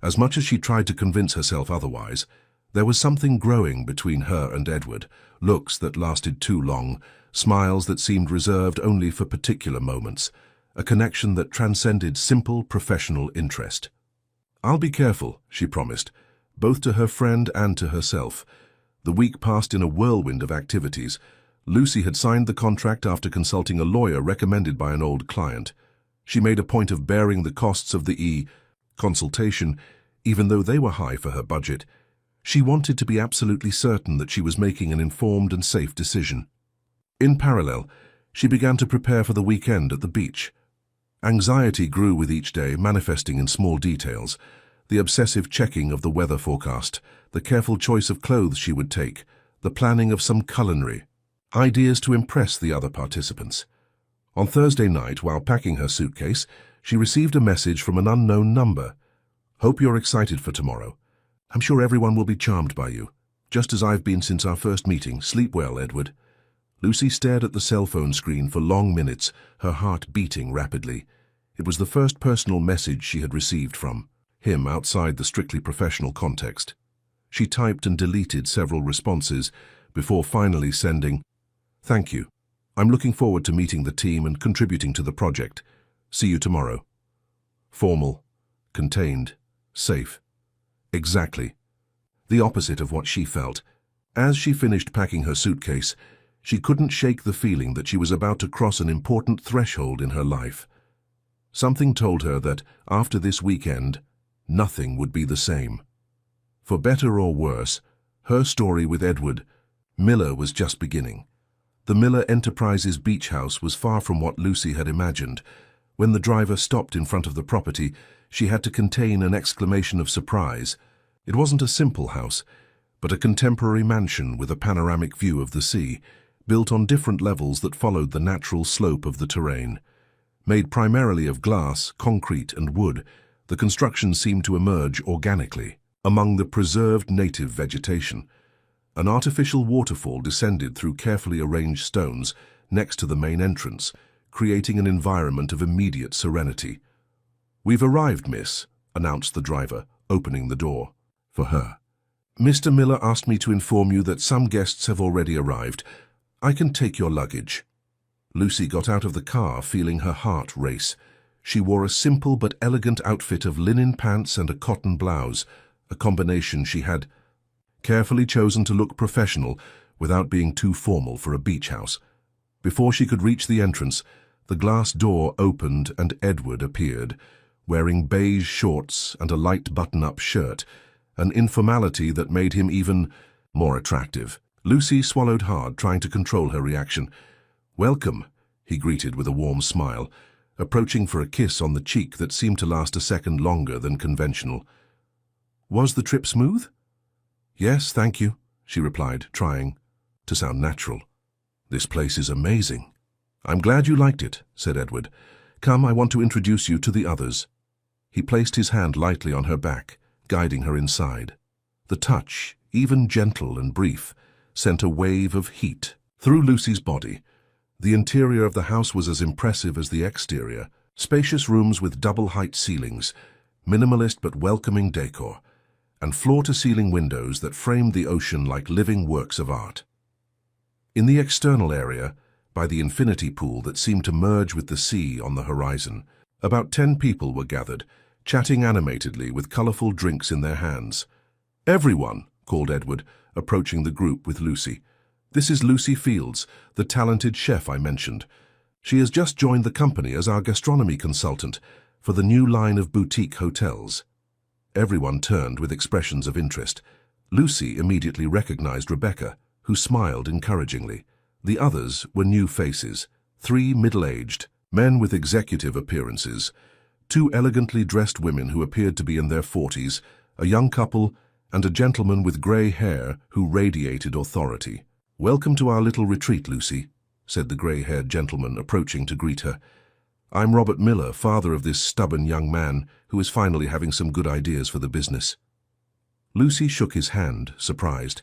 As much as she tried to convince herself otherwise, there was something growing between her and Edward, looks that lasted too long, smiles that seemed reserved only for particular moments, a connection that transcended simple professional interest. I'll be careful, she promised, both to her friend and to herself. The week passed in a whirlwind of activities. Lucy had signed the contract after consulting a lawyer recommended by an old client. She made a point of bearing the costs of the consultation, even though they were high for her budget. She wanted to be absolutely certain that she was making an informed and safe decision. In parallel, she began to prepare for the weekend at the beach. Anxiety grew with each day, manifesting in small details. The obsessive checking of the weather forecast, the careful choice of clothes she would take, the planning of some culinary ideas to impress the other participants. On Thursday night, while packing her suitcase, she received a message from an unknown number. Hope you're excited for tomorrow. I'm sure everyone will be charmed by you, just as I've been since our first meeting. Sleep well, Edward. Lucy stared at the cell phone screen for long minutes, her heart beating rapidly. It was the first personal message she had received from him outside the strictly professional context. She typed and deleted several responses, before finally sending, "Thank you. I'm looking forward to meeting the team and contributing to the project. See you tomorrow." Formal, contained, safe. Exactly. The opposite of what she felt. As she finished packing her suitcase, she couldn't shake the feeling that she was about to cross an important threshold in her life. Something told her that, after this weekend, nothing would be the same. For better or worse, her story with Edward Miller was just beginning. The Miller Enterprises beach house was far from what Lucy had imagined. When the driver stopped in front of the property, she had to contain an exclamation of surprise. It wasn't a simple house, but a contemporary mansion with a panoramic view of the sea, built on different levels that followed the natural slope of the terrain. Made primarily of glass, concrete, and wood, the construction seemed to emerge organically among the preserved native vegetation. An artificial waterfall descended through carefully arranged stones next to the main entrance, creating an environment of immediate serenity. "We've arrived, miss," announced the driver, opening the door for her. "Mr. Miller asked me to inform you that some guests have already arrived. I can take your luggage." Lucy got out of the car, feeling her heart race. She wore a simple but elegant outfit of linen pants and a cotton blouse, a combination she had carefully chosen to look professional without being too formal for a beach house. Before she could reach the entrance, the glass door opened and Edward appeared, wearing beige shorts and a light button-up shirt, an informality that made him even more attractive. Lucy swallowed hard, trying to control her reaction. "Welcome," he greeted with a warm smile, approaching for a kiss on the cheek that seemed to last a second longer than conventional. "Was the trip smooth?" "Yes, thank you," she replied, trying to sound natural. "This place is amazing." "I'm glad you liked it," said Edward. "Come, I want to introduce you to the others." He placed his hand lightly on her back, guiding her inside. The touch, even gentle and brief, sent a wave of heat through Lucy's body. The interior of the house was as impressive as the exterior. Spacious rooms with double-height ceilings, minimalist but welcoming decor, and floor-to-ceiling windows that framed the ocean like living works of art. In the external area, by the infinity pool that seemed to merge with the sea on the horizon, about 10 people were gathered, chatting animatedly with colorful drinks in their hands. "Everyone," called Edward, approaching the group with Lucy. "This is Lucy Fields, the talented chef I mentioned. She has just joined the company as our gastronomy consultant for the new line of boutique hotels." Everyone turned with expressions of interest. Lucy immediately recognized Rebecca, who smiled encouragingly. The others were new faces, 3 middle-aged men with executive appearances, 2 elegantly dressed women who appeared to be in their 40s, a young couple, and a gentleman with grey hair who radiated authority. "Welcome to our little retreat, Lucy," said the grey-haired gentleman, approaching to greet her. "I'm Robert Miller, father of this stubborn young man who is finally having some good ideas for the business." Lucy shook his hand, surprised.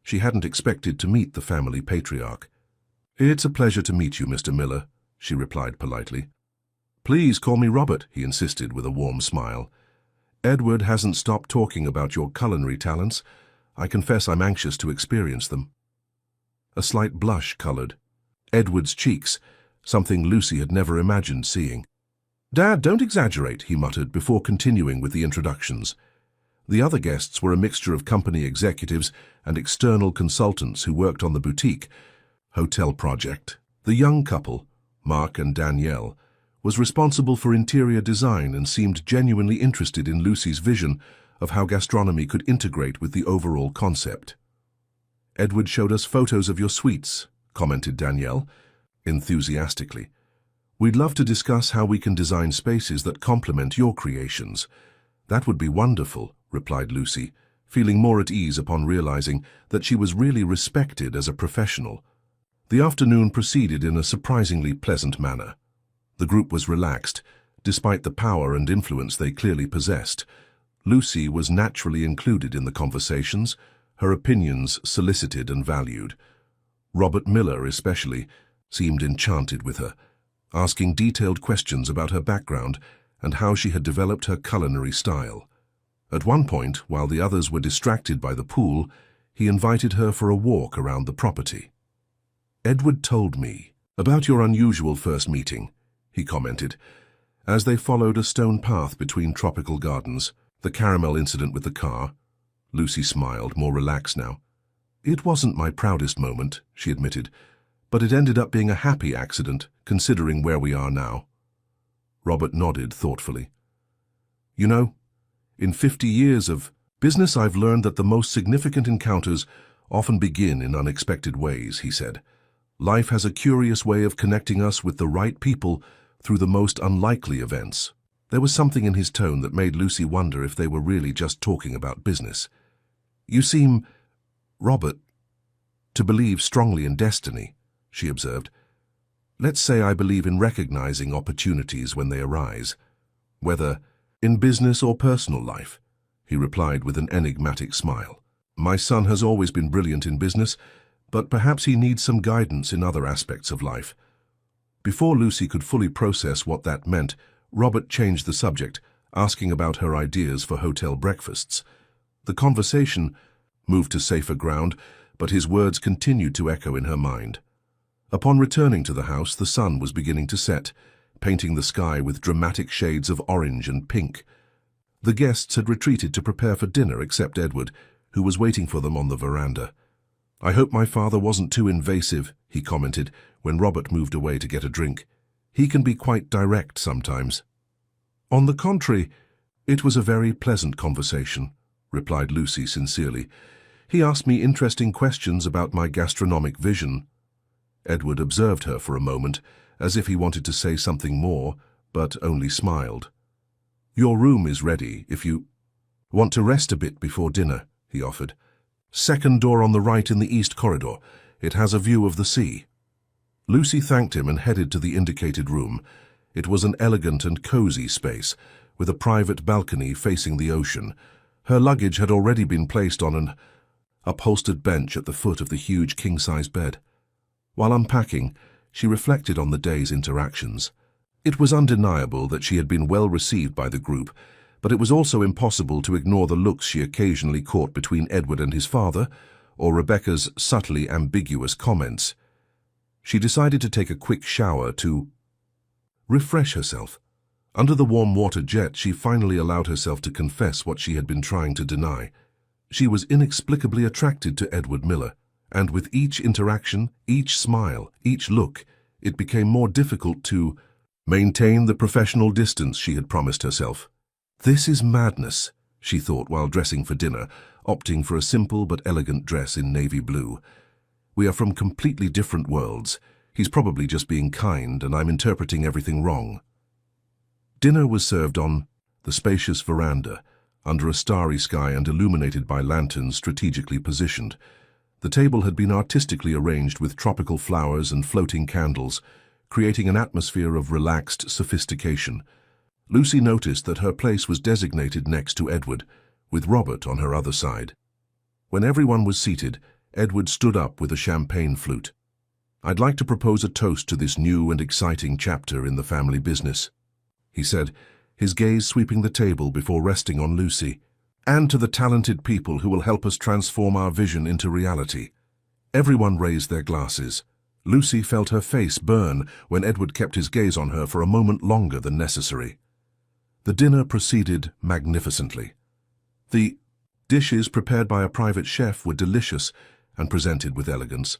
She hadn't expected to meet the family patriarch. "It's a pleasure to meet you, Mr. Miller," she replied politely. "Please call me Robert," he insisted with a warm smile. "Edward hasn't stopped talking about your culinary talents. I confess I'm anxious to experience them." A slight blush colored Edward's cheeks, something Lucy had never imagined seeing. "Dad, don't exaggerate," he muttered before continuing with the introductions. The other guests were a mixture of company executives and external consultants who worked on the boutique hotel project. The young couple, Mark and Danielle, was responsible for interior design and seemed genuinely interested in Lucy's vision of how gastronomy could integrate with the overall concept. "Edward showed us photos of your suites," commented Danielle, enthusiastically. "We'd love to discuss how we can design spaces that complement your creations." "That would be wonderful," replied Lucy, feeling more at ease upon realizing that she was really respected as a professional. The afternoon proceeded in a surprisingly pleasant manner. The group was relaxed, despite the power and influence they clearly possessed. Lucy was naturally included in the conversations, her opinions solicited and valued. Robert Miller, especially, seemed enchanted with her, asking detailed questions about her background and how she had developed her culinary style. At one point, while the others were distracted by the pool, he invited her for a walk around the property. "Edward told me about your unusual first meeting," he commented, as they followed a stone path between tropical gardens. "The caramel incident with the car." Lucy smiled, more relaxed now. "It wasn't my proudest moment," she admitted, "but it ended up being a happy accident, considering where we are now." Robert nodded thoughtfully. "You know, in 50 years of business, I've learned that the most significant encounters often begin in unexpected ways," he said. "Life has a curious way of connecting us with the right people through the most unlikely events." There was something in his tone that made Lucy wonder if they were really just talking about business. "You seem, Robert, to believe strongly in destiny," she observed. "Let's say I believe in recognizing opportunities when they arise, whether in business or personal life," he replied with an enigmatic smile. "My son has always been brilliant in business, but perhaps he needs some guidance in other aspects of life." Before Lucy could fully process what that meant, Robert changed the subject, asking about her ideas for hotel breakfasts. The conversation moved to safer ground, but his words continued to echo in her mind. Upon returning to the house, the sun was beginning to set, painting the sky with dramatic shades of orange and pink. The guests had retreated to prepare for dinner except Edward, who was waiting for them on the veranda. "I hope my father wasn't too invasive," he commented when Robert moved away to get a drink. "He can be quite direct sometimes." "On the contrary, it was a very pleasant conversation," replied Lucy sincerely. "He asked me interesting questions about my gastronomic vision." Edward observed her for a moment, as if he wanted to say something more, but only smiled. "Your room is ready if you want to rest a bit before dinner," he offered. "Second door on the right in the east corridor. It has a view of the sea." Lucy thanked him and headed to the indicated room. It was an elegant and cozy space, with a private balcony facing the ocean. Her luggage had already been placed on an upholstered bench at the foot of the huge king-size bed. While unpacking, she reflected on the day's interactions. It was undeniable that she had been well received by the group, but it was also impossible to ignore the looks she occasionally caught between Edward and his father, or Rebecca's subtly ambiguous comments. She decided to take a quick shower to refresh herself. Under the warm water jet, she finally allowed herself to confess what she had been trying to deny. She was inexplicably attracted to Edward Miller, and with each interaction, each smile, each look, it became more difficult to maintain the professional distance she had promised herself. "This is madness," she thought while dressing for dinner, opting for a simple but elegant dress in navy blue. "We are from completely different worlds. He's probably just being kind, and I'm interpreting everything wrong." Dinner was served on the spacious veranda, under a starry sky and illuminated by lanterns strategically positioned. The table had been artistically arranged with tropical flowers and floating candles, creating an atmosphere of relaxed sophistication. Lucy noticed that her place was designated next to Edward, with Robert on her other side. When everyone was seated, Edward stood up with a champagne flute. "I'd like to propose a toast to this new and exciting chapter in the family business," he said, his gaze sweeping the table before resting on Lucy, "and to the talented people who will help us transform our vision into reality." Everyone raised their glasses. Lucy felt her face burn when Edward kept his gaze on her for a moment longer than necessary. The dinner proceeded magnificently. The dishes prepared by a private chef were delicious and presented with elegance.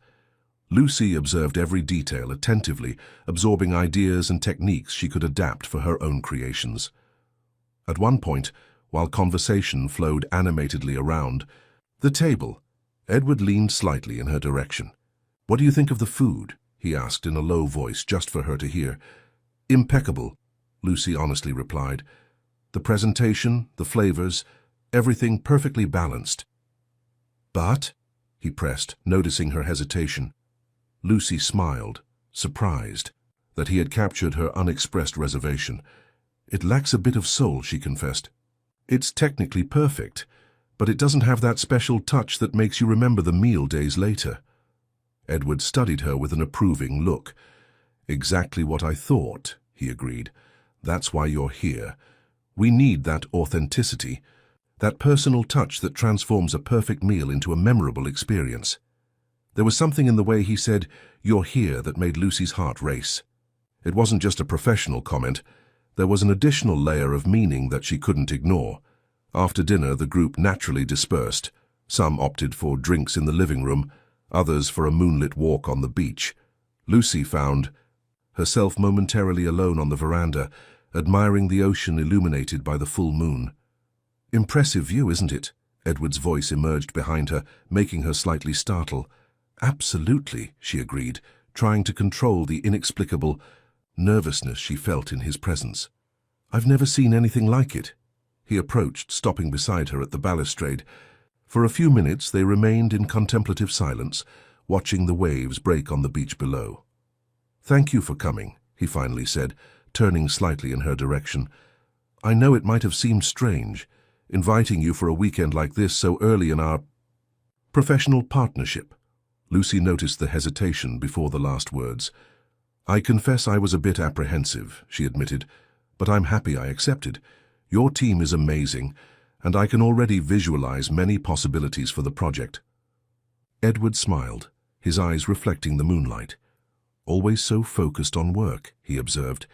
Lucy observed every detail attentively, absorbing ideas and techniques she could adapt for her own creations. At one point, while conversation flowed animatedly around the table, Edward leaned slightly in her direction. "What do you think of the food?" he asked in a low voice just for her to hear. "Impeccable," Lucy honestly replied. "The presentation, the flavors, everything perfectly balanced." "But," he pressed, noticing her hesitation. Lucy smiled, surprised that he had captured her unexpressed reservation. "It lacks a bit of soul," she confessed. "It's technically perfect, but it doesn't have that special touch that makes you remember the meal days later." Edward studied her with an approving look. "Exactly what I thought," he agreed. "That's why you're here. We need that authenticity. That personal touch that transforms a perfect meal into a memorable experience. There was something in the way he said, "You're here," that made Lucy's heart race. It wasn't just a professional comment. There was an additional layer of meaning that she couldn't ignore. After dinner, the group naturally dispersed. Some opted for drinks in the living room, others for a moonlit walk on the beach. Lucy found herself momentarily alone on the veranda, admiring the ocean illuminated by the full moon. "Impressive view, isn't it?" Edward's voice emerged behind her, making her slightly startle. "Absolutely," she agreed, trying to control the inexplicable nervousness she felt in his presence. "I've never seen anything like it." He approached, stopping beside her at the balustrade. For a few minutes they remained in contemplative silence, watching the waves break on the beach below. "Thank you for coming," he finally said, turning slightly in her direction. "I know it might have seemed strange, inviting you for a weekend like this so early in our professional partnership." Lucy noticed the hesitation before the last words. "I confess I was a bit apprehensive," she admitted, "but I'm happy I accepted. Your team is amazing, and I can already visualize many possibilities for the project." Edward smiled, his eyes reflecting the moonlight. "Always so focused on work," he observed,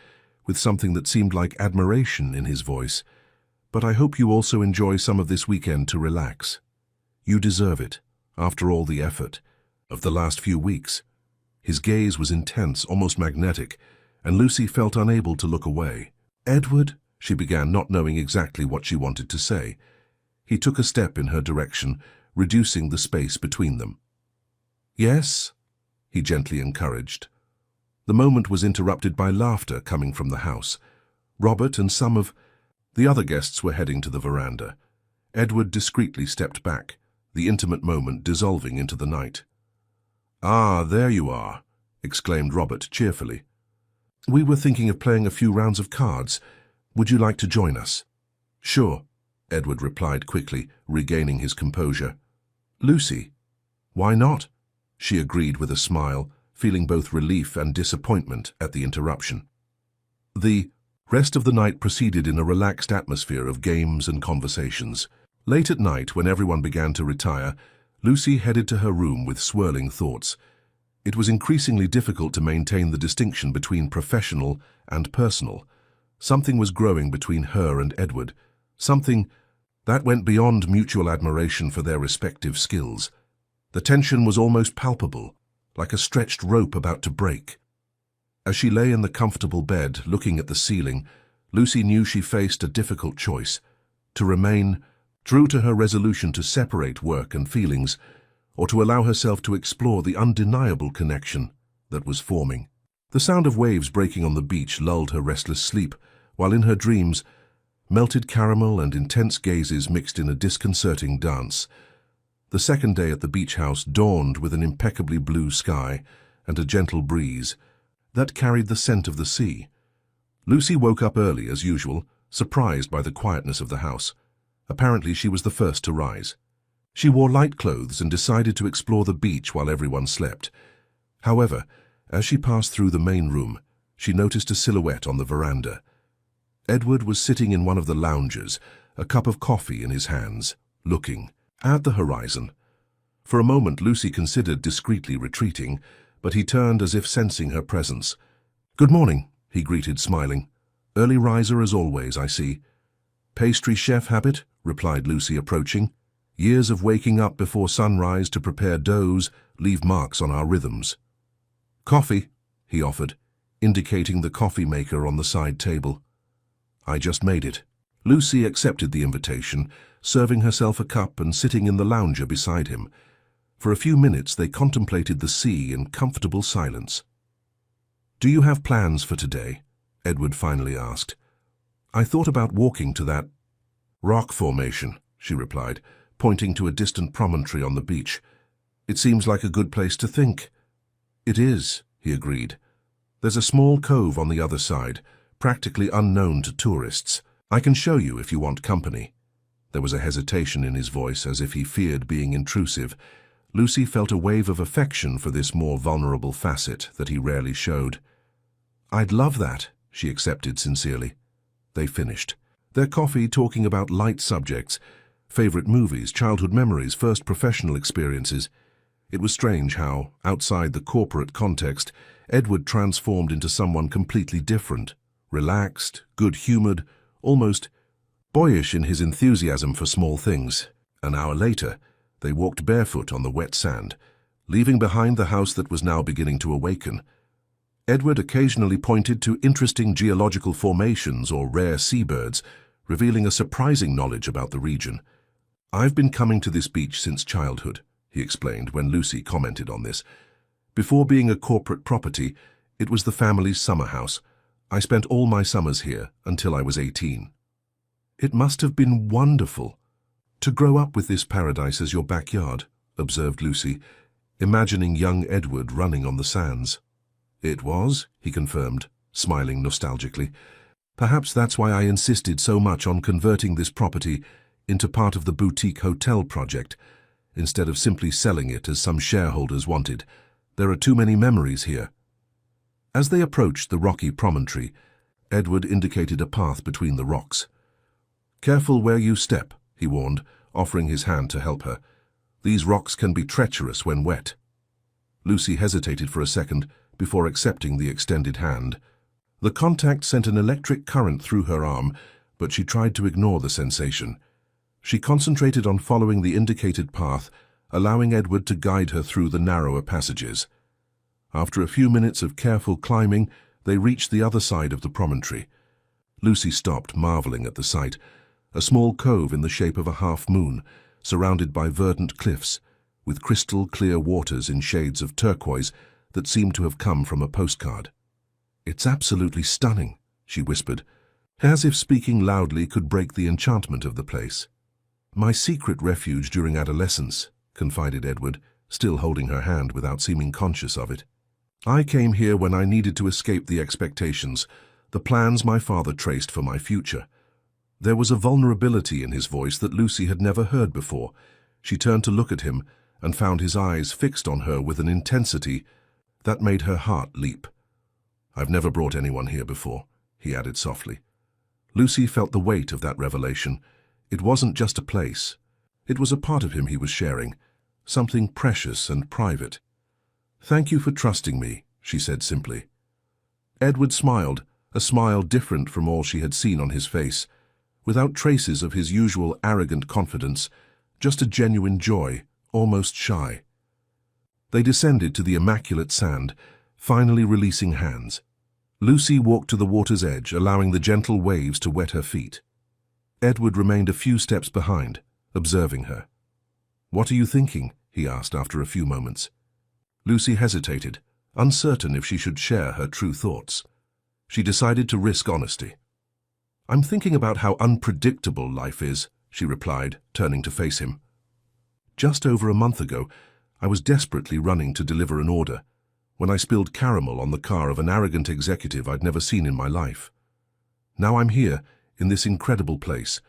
with something that seemed like admiration in his voice. "But I hope you also enjoy some of this weekend to relax. You deserve it, after all the effort of the last few weeks." His gaze was intense, almost magnetic, and Lucy felt unable to look away. "Edward," she began, not knowing exactly what she wanted to say. He took a step in her direction, reducing the space between them. "Yes?" he gently encouraged. The moment was interrupted by laughter coming from the house. Robert and some of the other guests were heading to the veranda. Edward discreetly stepped back, the intimate moment dissolving into the night. "Ah, there you are," exclaimed Robert cheerfully. "We were thinking of playing a few rounds of cards. Would you like to join us?" "Sure," Edward replied quickly, regaining his composure. "Lucy?" "Why not?" she agreed with a smile, feeling both relief and disappointment at the interruption. The rest of the night proceeded in a relaxed atmosphere of games and conversations. Late at night, when everyone began to retire, Lucy headed to her room with swirling thoughts. It was increasingly difficult to maintain the distinction between professional and personal. Something was growing between her and Edward, something that went beyond mutual admiration for their respective skills. The tension was almost palpable, like a stretched rope about to break. As she lay in the comfortable bed, looking at the ceiling, Lucy knew she faced a difficult choice: to remain true to her resolution to separate work and feelings, or to allow herself to explore the undeniable connection that was forming. The sound of waves breaking on the beach lulled her restless sleep, while in her dreams, melted caramel and intense gazes mixed in a disconcerting dance. The second day at the beach house dawned with an impeccably blue sky and a gentle breeze that carried the scent of the sea. Lucy woke up early as usual, surprised by the quietness of the house. Apparently she was the first to rise. She wore light clothes and decided to explore the beach while everyone slept. However, as she passed through the main room, she noticed a silhouette on the veranda. Edward was sitting in one of the lounges, a cup of coffee in his hands, looking at the horizon. For a moment Lucy considered discreetly retreating, but he turned as if sensing her presence. "Good morning," he greeted, smiling. "Early riser as always, I see." "Pastry chef habit," replied Lucy, approaching. "Years of waking up before sunrise to prepare doughs leave marks on our rhythms." "Coffee," he offered, indicating the coffee maker on the side table. "I just made it." Lucy accepted the invitation, serving herself a cup and sitting in the lounger beside him. For a few minutes they contemplated the sea in comfortable silence. "Do you have plans for today?" Edward finally asked. "I thought about walking to that rock formation," she replied, pointing to a distant promontory on the beach. "It seems like a good place to think." "It is," he agreed. "There's a small cove on the other side, practically unknown to tourists. I can show you if you want company." There was a hesitation in his voice, as if he feared being intrusive. Lucy felt a wave of affection for this more vulnerable facet that he rarely showed. "I'd love that," she accepted sincerely. They finished their coffee, talking about light subjects, Favorite movies, childhood memories, first professional experiences. It was strange how, outside the corporate context, Edward transformed into someone completely different. Relaxed, good-humored, almost boyish in his enthusiasm for small things. An hour later, they walked barefoot on the wet sand, leaving behind the house that was now beginning to awaken. Edward occasionally pointed to interesting geological formations or rare seabirds, revealing a surprising knowledge about the region. "I've been coming to this beach since childhood," he explained when Lucy commented on this. "Before being a corporate property, it was the family's summer house. I spent all my summers here until I was 18. "It must have been wonderful to grow up with this paradise as your backyard," observed Lucy, imagining young Edward running on the sands. "It was," he confirmed, smiling nostalgically. "Perhaps that's why I insisted so much on converting this property into part of the boutique hotel project, instead of simply selling it as some shareholders wanted. There are too many memories here." As they approached the rocky promontory, Edward indicated a path between the rocks. "Careful where you step," he warned, offering his hand to help her. "These rocks can be treacherous when wet." Lucy hesitated for a second before accepting the extended hand. The contact sent an electric current through her arm, but she tried to ignore the sensation. She concentrated on following the indicated path, allowing Edward to guide her through the narrower passages. After a few minutes of careful climbing, they reached the other side of the promontory. Lucy stopped, marveling at the sight. A small cove in the shape of a half-moon, surrounded by verdant cliffs, with crystal-clear waters in shades of turquoise that seemed to have come from a postcard. "It's absolutely stunning," she whispered, as if speaking loudly could break the enchantment of the place. "My secret refuge during adolescence," confided Edward, still holding her hand without seeming conscious of it. "I came here when I needed to escape the expectations, the plans my father traced for my future." There was a vulnerability in his voice that Lucy had never heard before. She turned to look at him and found his eyes fixed on her with an intensity that made her heart leap. "I've never brought anyone here before," he added softly. Lucy felt the weight of that revelation. It wasn't just a place. It was a part of him he was sharing, something precious and private. "Thank you for trusting me," she said simply. Edward smiled, a smile different from all she had seen on his face, without traces of his usual arrogant confidence, just a genuine joy, almost shy. They descended to the immaculate sand, finally releasing hands. Lucy walked to the water's edge, allowing the gentle waves to wet her feet. Edward remained a few steps behind, observing her. "What are you thinking?" he asked after a few moments. Lucy hesitated, uncertain if she should share her true thoughts. She decided to risk honesty. "I'm thinking about how unpredictable life is," she replied, turning to face him. "Just over a month ago, I was desperately running to deliver an order when I spilled caramel on the car of an arrogant executive I'd never seen in my life. Now I'm here, in this incredible place,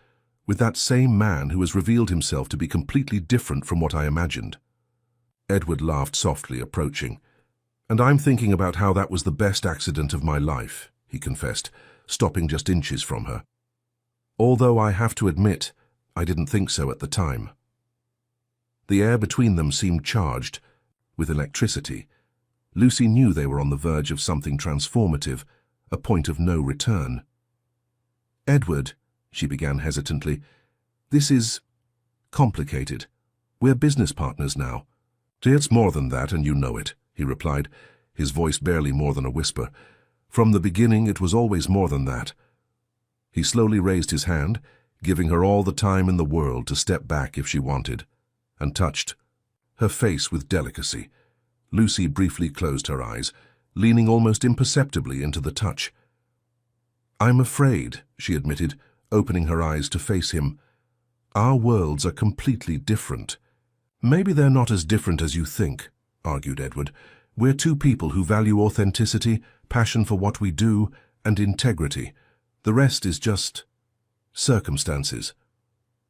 with that same man who has revealed himself to be completely different from what I imagined." Edward laughed softly, approaching. "And I'm thinking about how that was the best accident of my life," he confessed, stopping just inches from her. "Although I have to admit, I didn't think so at the time." The air between them seemed charged with electricity. Lucy knew they were on the verge of something transformative, a point of no return. "Edward," she began hesitantly, "this is complicated. We're business partners now." "It's more than that, and you know it," he replied, his voice barely more than a whisper. "From the beginning, it was always more than that." He slowly raised his hand, giving her all the time in the world to step back if she wanted, and touched her face with delicacy. Lucy briefly closed her eyes, leaning almost imperceptibly into the touch. "I'm afraid," she admitted, opening her eyes to face him, "our worlds are completely different." "Maybe they're not as different as you think," argued Edward. "We're two people who value authenticity, passion for what we do, and integrity. The rest is just circumstances."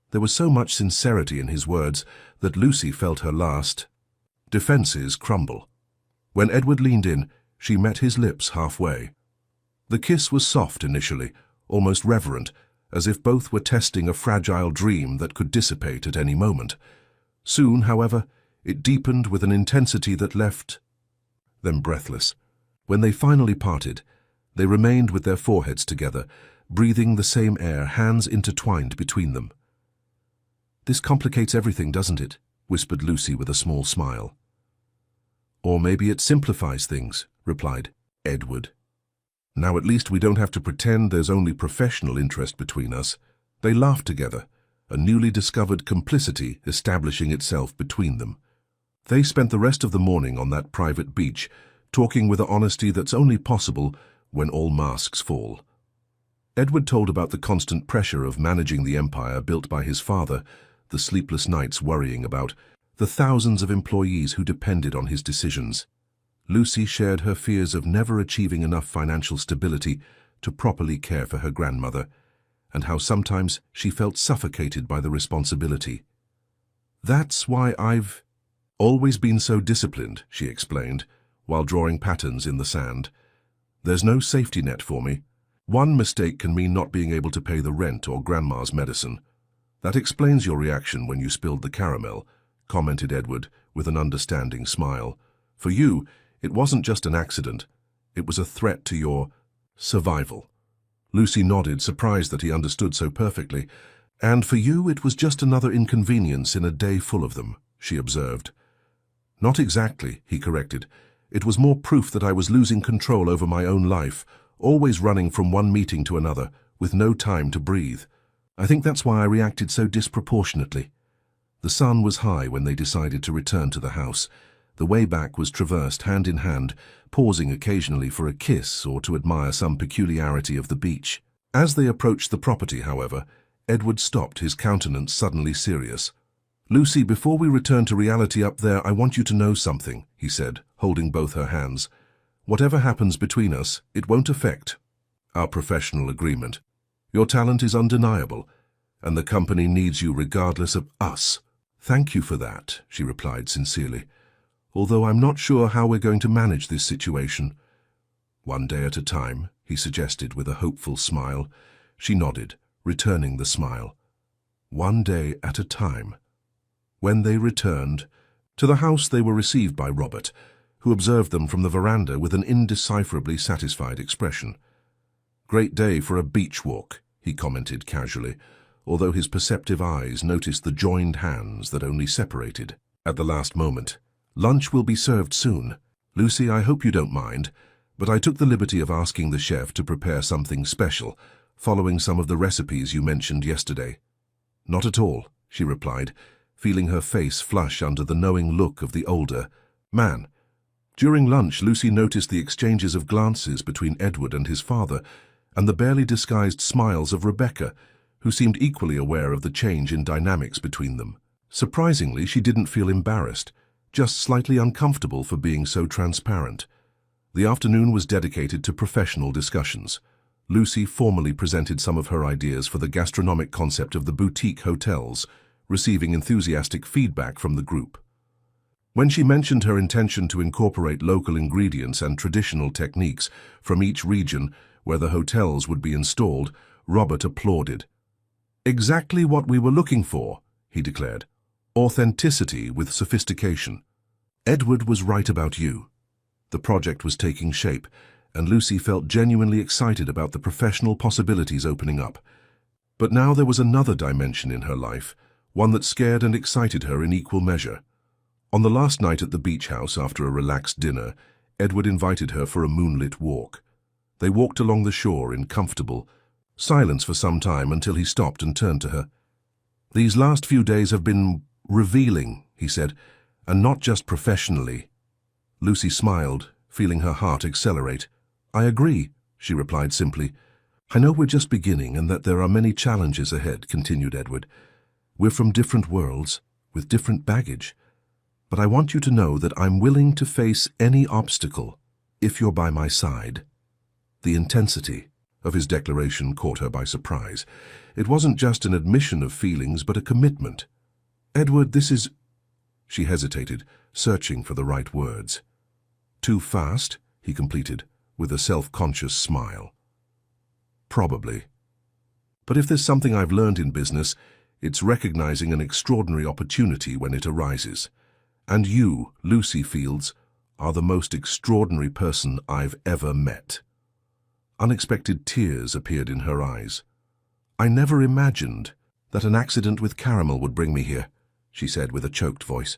There was so much sincerity in his words that Lucy felt her last defenses crumble. When Edward leaned in, she met his lips halfway. The kiss was soft initially, almost reverent, as if both were testing a fragile dream that could dissipate at any moment. Soon, however, it deepened with an intensity that left them breathless. When they finally parted, they remained with their foreheads together, breathing the same air, hands intertwined between them. "This complicates everything, doesn't it?" whispered Lucy with a small smile. "Or maybe it simplifies things," replied Edward. "Now at least we don't have to pretend there's only professional interest between us." They laughed together, a newly discovered complicity establishing itself between them. They spent the rest of the morning on that private beach, talking with an honesty that's only possible when all masks fall. Edward told about the constant pressure of managing the empire built by his father, the sleepless nights worrying about the thousands of employees who depended on his decisions. Lucy shared her fears of never achieving enough financial stability to properly care for her grandmother, and how sometimes she felt suffocated by the responsibility. "That's why I've always been so disciplined," she explained, while drawing patterns in the sand. "There's no safety net for me. One mistake can mean not being able to pay the rent or grandma's medicine." "That explains your reaction when you spilled the caramel," commented Edward with an understanding smile. "For you, it wasn't just an accident. It was a threat to your survival." Lucy nodded, surprised that he understood so perfectly. "And for you, it was just another inconvenience in a day full of them," she observed. "Not exactly," he corrected. "It was more proof that I was losing control over my own life, always running from one meeting to another, with no time to breathe. I think that's why I reacted so disproportionately." The sun was high when they decided to return to the house. The way back was traversed hand in hand, pausing occasionally for a kiss or to admire some peculiarity of the beach. As they approached the property, however, Edward stopped, his countenance suddenly serious. "Lucy, before we return to reality up there, I want you to know something," he said, holding both her hands. "Whatever happens between us, it won't affect our professional agreement. Your talent is undeniable, and the company needs you regardless of us." "Thank you for that," she replied sincerely. "Although I'm not sure how we're going to manage this situation." "One day at a time," he suggested with a hopeful smile. She nodded, returning the smile. One day at a time. When they returned to the house, they were received by Robert, who observed them from the veranda with an indecipherably satisfied expression. "Great day for a beach walk," he commented casually, although his perceptive eyes noticed the joined hands that only separated at the last moment. "Lunch will be served soon. Lucy, I hope you don't mind, but I took the liberty of asking the chef to prepare something special, following some of the recipes you mentioned yesterday." "Not at all," she replied, feeling her face flush under the knowing look of the older man. During lunch, Lucy noticed the exchanges of glances between Edward and his father, and the barely disguised smiles of Rebecca, who seemed equally aware of the change in dynamics between them. Surprisingly, she didn't feel embarrassed, just slightly uncomfortable for being so transparent. The afternoon was dedicated to professional discussions. Lucy formally presented some of her ideas for the gastronomic concept of the boutique hotels, receiving enthusiastic feedback from the group. When she mentioned her intention to incorporate local ingredients and traditional techniques from each region where the hotels would be installed, Robert applauded. "Exactly what we were looking for," he declared. "Authenticity with sophistication." "Edward was right about you." The project was taking shape, and Lucy felt genuinely excited about the professional possibilities opening up. But now there was another dimension in her life, one that scared and excited her in equal measure. On the last night at the beach house, after a relaxed dinner, Edward invited her for a moonlit walk. They walked along the shore in comfortable silence for some time until he stopped and turned to her. "These last few days have been revealing," he said, "and not just professionally." Lucy smiled, feeling her heart accelerate. "I agree," she replied simply. "I know we're just beginning and that there are many challenges ahead," continued Edward. "We're from different worlds, with different baggage. But I want you to know that I'm willing to face any obstacle if you're by my side." The intensity of his declaration caught her by surprise. It wasn't just an admission of feelings, but a commitment. "Edward, this is—" She hesitated, searching for the right words. "Too fast?" he completed, with a self-conscious smile. "Probably. But if there's something I've learned in business, it's recognizing an extraordinary opportunity when it arises. And you, Lucy Fields, are the most extraordinary person I've ever met. Unexpected tears appeared in her eyes. I never imagined that an accident with caramel would bring me here, she said with a choked voice.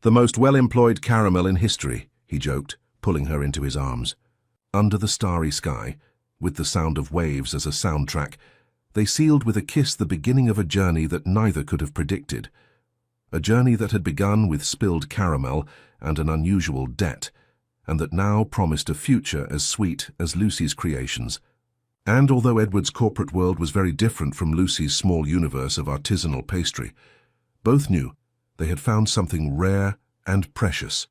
The most well-employed caramel in history, he joked, pulling her into his arms. Under the starry sky, with the sound of waves as a soundtrack, they sealed with a kiss the beginning of a journey that neither could have predicted. A journey that had begun with spilled caramel and an unusual debt, and that now promised a future as sweet as Lucy's creations. And although Edward's corporate world was very different from Lucy's small universe of artisanal pastry, both knew they had found something rare and precious,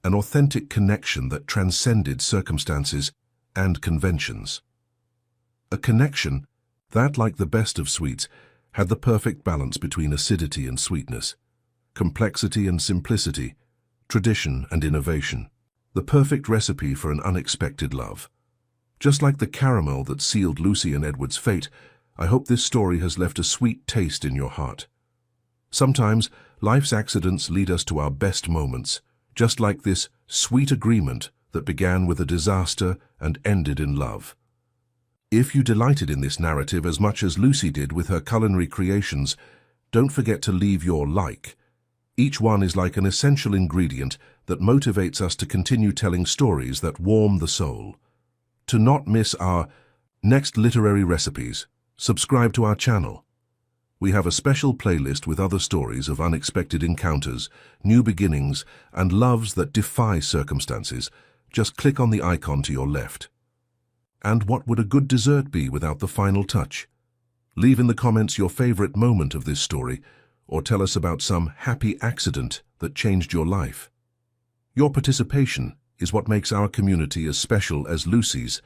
an authentic connection that transcended circumstances and conventions. A connection that, like the best of sweets, had the perfect balance between acidity and sweetness, complexity and simplicity, tradition and innovation, the perfect recipe for an unexpected love. Just like the caramel that sealed Lucy and Edward's fate, I hope this story has left a sweet taste in your heart. Sometimes, life's accidents lead us to our best moments, just like this sweet agreement that began with a disaster and ended in love. If you delighted in this narrative as much as Lucy did with her culinary creations, don't forget to leave your like. Each one is like an essential ingredient that motivates us to continue telling stories that warm the soul. To not miss our next literary recipes, subscribe to our channel. We have a special playlist with other stories of unexpected encounters, new beginnings, and loves that defy circumstances. Just click on the icon to your left. And what would a good dessert be without the final touch? Leave in the comments your favorite moment of this story, or tell us about some happy accident that changed your life. Your participation is what makes our community as special as Lucy's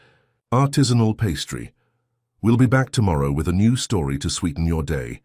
artisanal pastry. We'll be back tomorrow with a new story to sweeten your day.